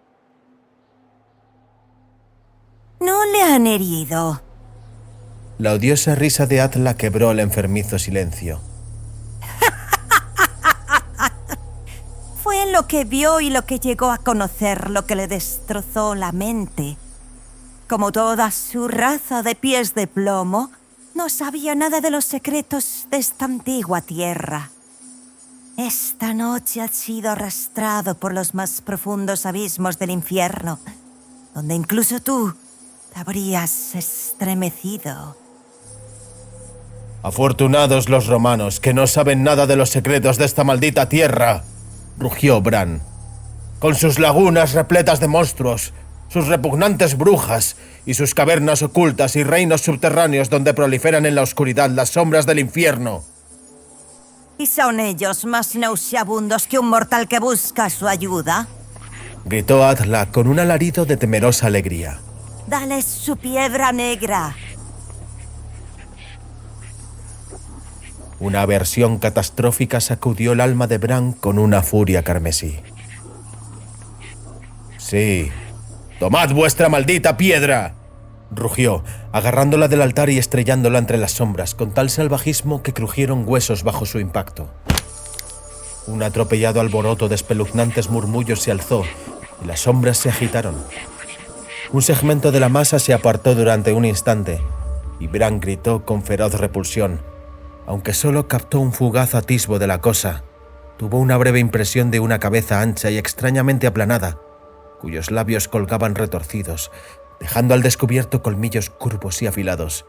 No le han herido. La odiosa risa de Atla quebró el enfermizo silencio. Fue lo que vio y lo que llegó a conocer lo que le destrozó la mente. Como toda su raza de pies de plomo, no sabía nada de los secretos de esta antigua tierra. Esta noche ha sido arrastrado por los más profundos abismos del infierno, donde incluso tú te habrías estremecido. Afortunados los romanos, que no saben nada de los secretos de esta maldita tierra, rugió Bran. Con sus lagunas repletas de monstruos, sus repugnantes brujas y sus cavernas ocultas y reinos subterráneos donde proliferan en la oscuridad las sombras del infierno. ¿Y son ellos más nauseabundos que un mortal que busca su ayuda? Gritó Atla con un alarido de temerosa alegría. ¡Dales su piedra negra! Una aversión catastrófica sacudió el alma de Bran con una furia carmesí. Sí, tomad vuestra maldita piedra, rugió, agarrándola del altar y estrellándola entre las sombras con tal salvajismo que crujieron huesos bajo su impacto. Un atropellado alboroto de espeluznantes murmullos se alzó y las sombras se agitaron. Un segmento de la masa se apartó durante un instante y Bran gritó con feroz repulsión. Aunque solo captó un fugaz atisbo de la cosa, tuvo una breve impresión de una cabeza ancha y extrañamente aplanada, cuyos labios colgaban retorcidos, dejando al descubierto colmillos curvos y afilados,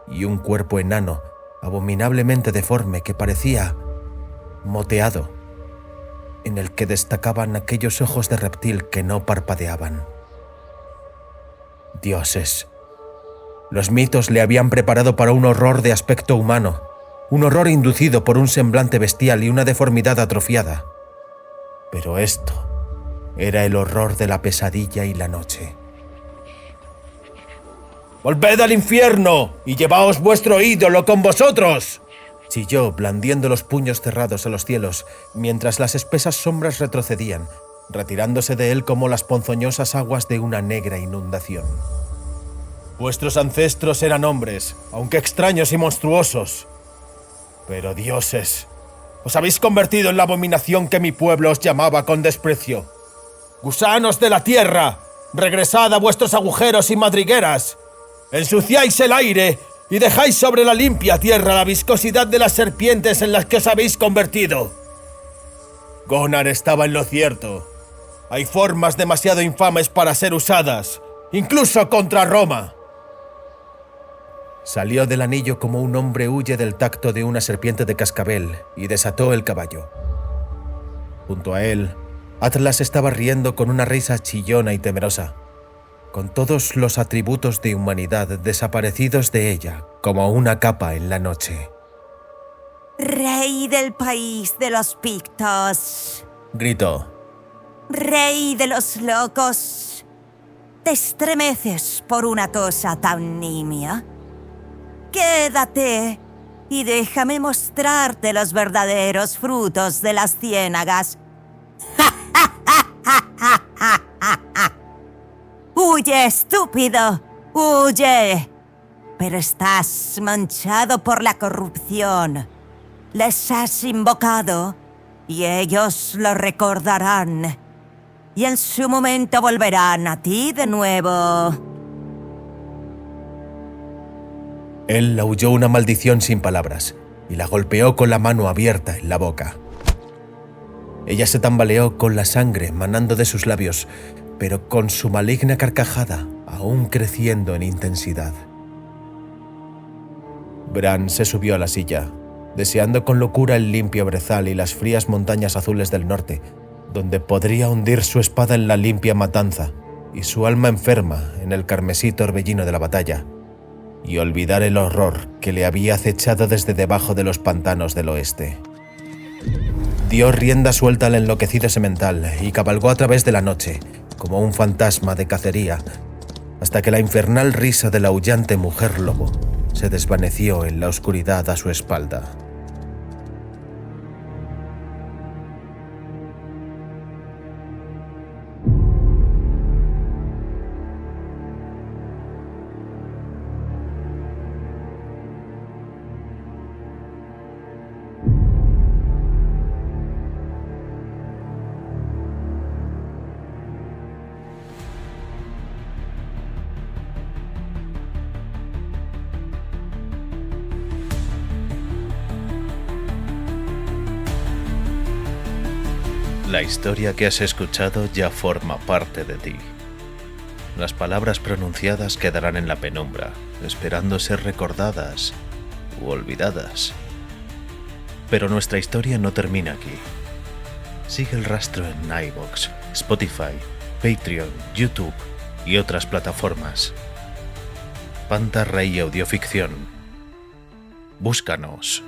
y un cuerpo enano, abominablemente deforme que parecía moteado, en el que destacaban aquellos ojos de reptil que no parpadeaban. Dioses. Los mitos le habían preparado para un horror de aspecto humano, un horror inducido por un semblante bestial y una deformidad atrofiada. Pero esto era el horror de la pesadilla y la noche. ¡Volved al infierno y llevaos vuestro ídolo con vosotros!, chilló, blandiendo los puños cerrados a los cielos, mientras las espesas sombras retrocedían, retirándose de él como las ponzoñosas aguas de una negra inundación. Vuestros ancestros eran hombres, aunque extraños y monstruosos. Pero dioses, os habéis convertido en la abominación que mi pueblo os llamaba con desprecio. ¡Gusanos de la tierra! ¡Regresad a vuestros agujeros y madrigueras! ¡Ensuciáis el aire y dejáis sobre la limpia tierra la viscosidad de las serpientes en las que os habéis convertido! Gunnar estaba en lo cierto. Hay formas demasiado infames para ser usadas, incluso contra Roma. Salió del anillo como un hombre huye del tacto de una serpiente de cascabel y desató el caballo. Junto a él, Atlas estaba riendo con una risa chillona y temerosa. con todos los atributos de humanidad desaparecidos de ella como una capa en la noche. Rey del país de los Pictos. Gritó. Rey de los locos. ¿Te estremeces por una cosa tan nimia? Quédate y déjame mostrarte los verdaderos frutos de las ciénagas. ¡Huye, estúpido! ¡Huye! Pero estás manchado por la corrupción. Les has invocado y ellos lo recordarán. Y en su momento volverán a ti de nuevo. Él aulló una maldición sin palabras y la golpeó con la mano abierta en la boca. Ella se tambaleó con la sangre manando de sus labios, pero con su maligna carcajada aún creciendo en intensidad. Bran se subió a la silla, deseando con locura el limpio brezal y las frías montañas azules del norte, donde podría hundir su espada en la limpia matanza y su alma enferma en el carmesí torbellino de la batalla, y olvidar el horror que le había acechado desde debajo de los pantanos del oeste. Dio rienda suelta al enloquecido semental y cabalgó a través de la noche, como un fantasma de cacería, hasta que la infernal risa de la aullante mujer lobo se desvaneció en la oscuridad a su espalda. La historia que has escuchado ya forma parte de ti. Las palabras pronunciadas quedarán en la penumbra, esperando ser recordadas u olvidadas. Pero nuestra historia no termina aquí. Sigue el rastro en iVoox, Spotify, Patreon, YouTube y otras plataformas. Panta Rey Audioficción. Búscanos.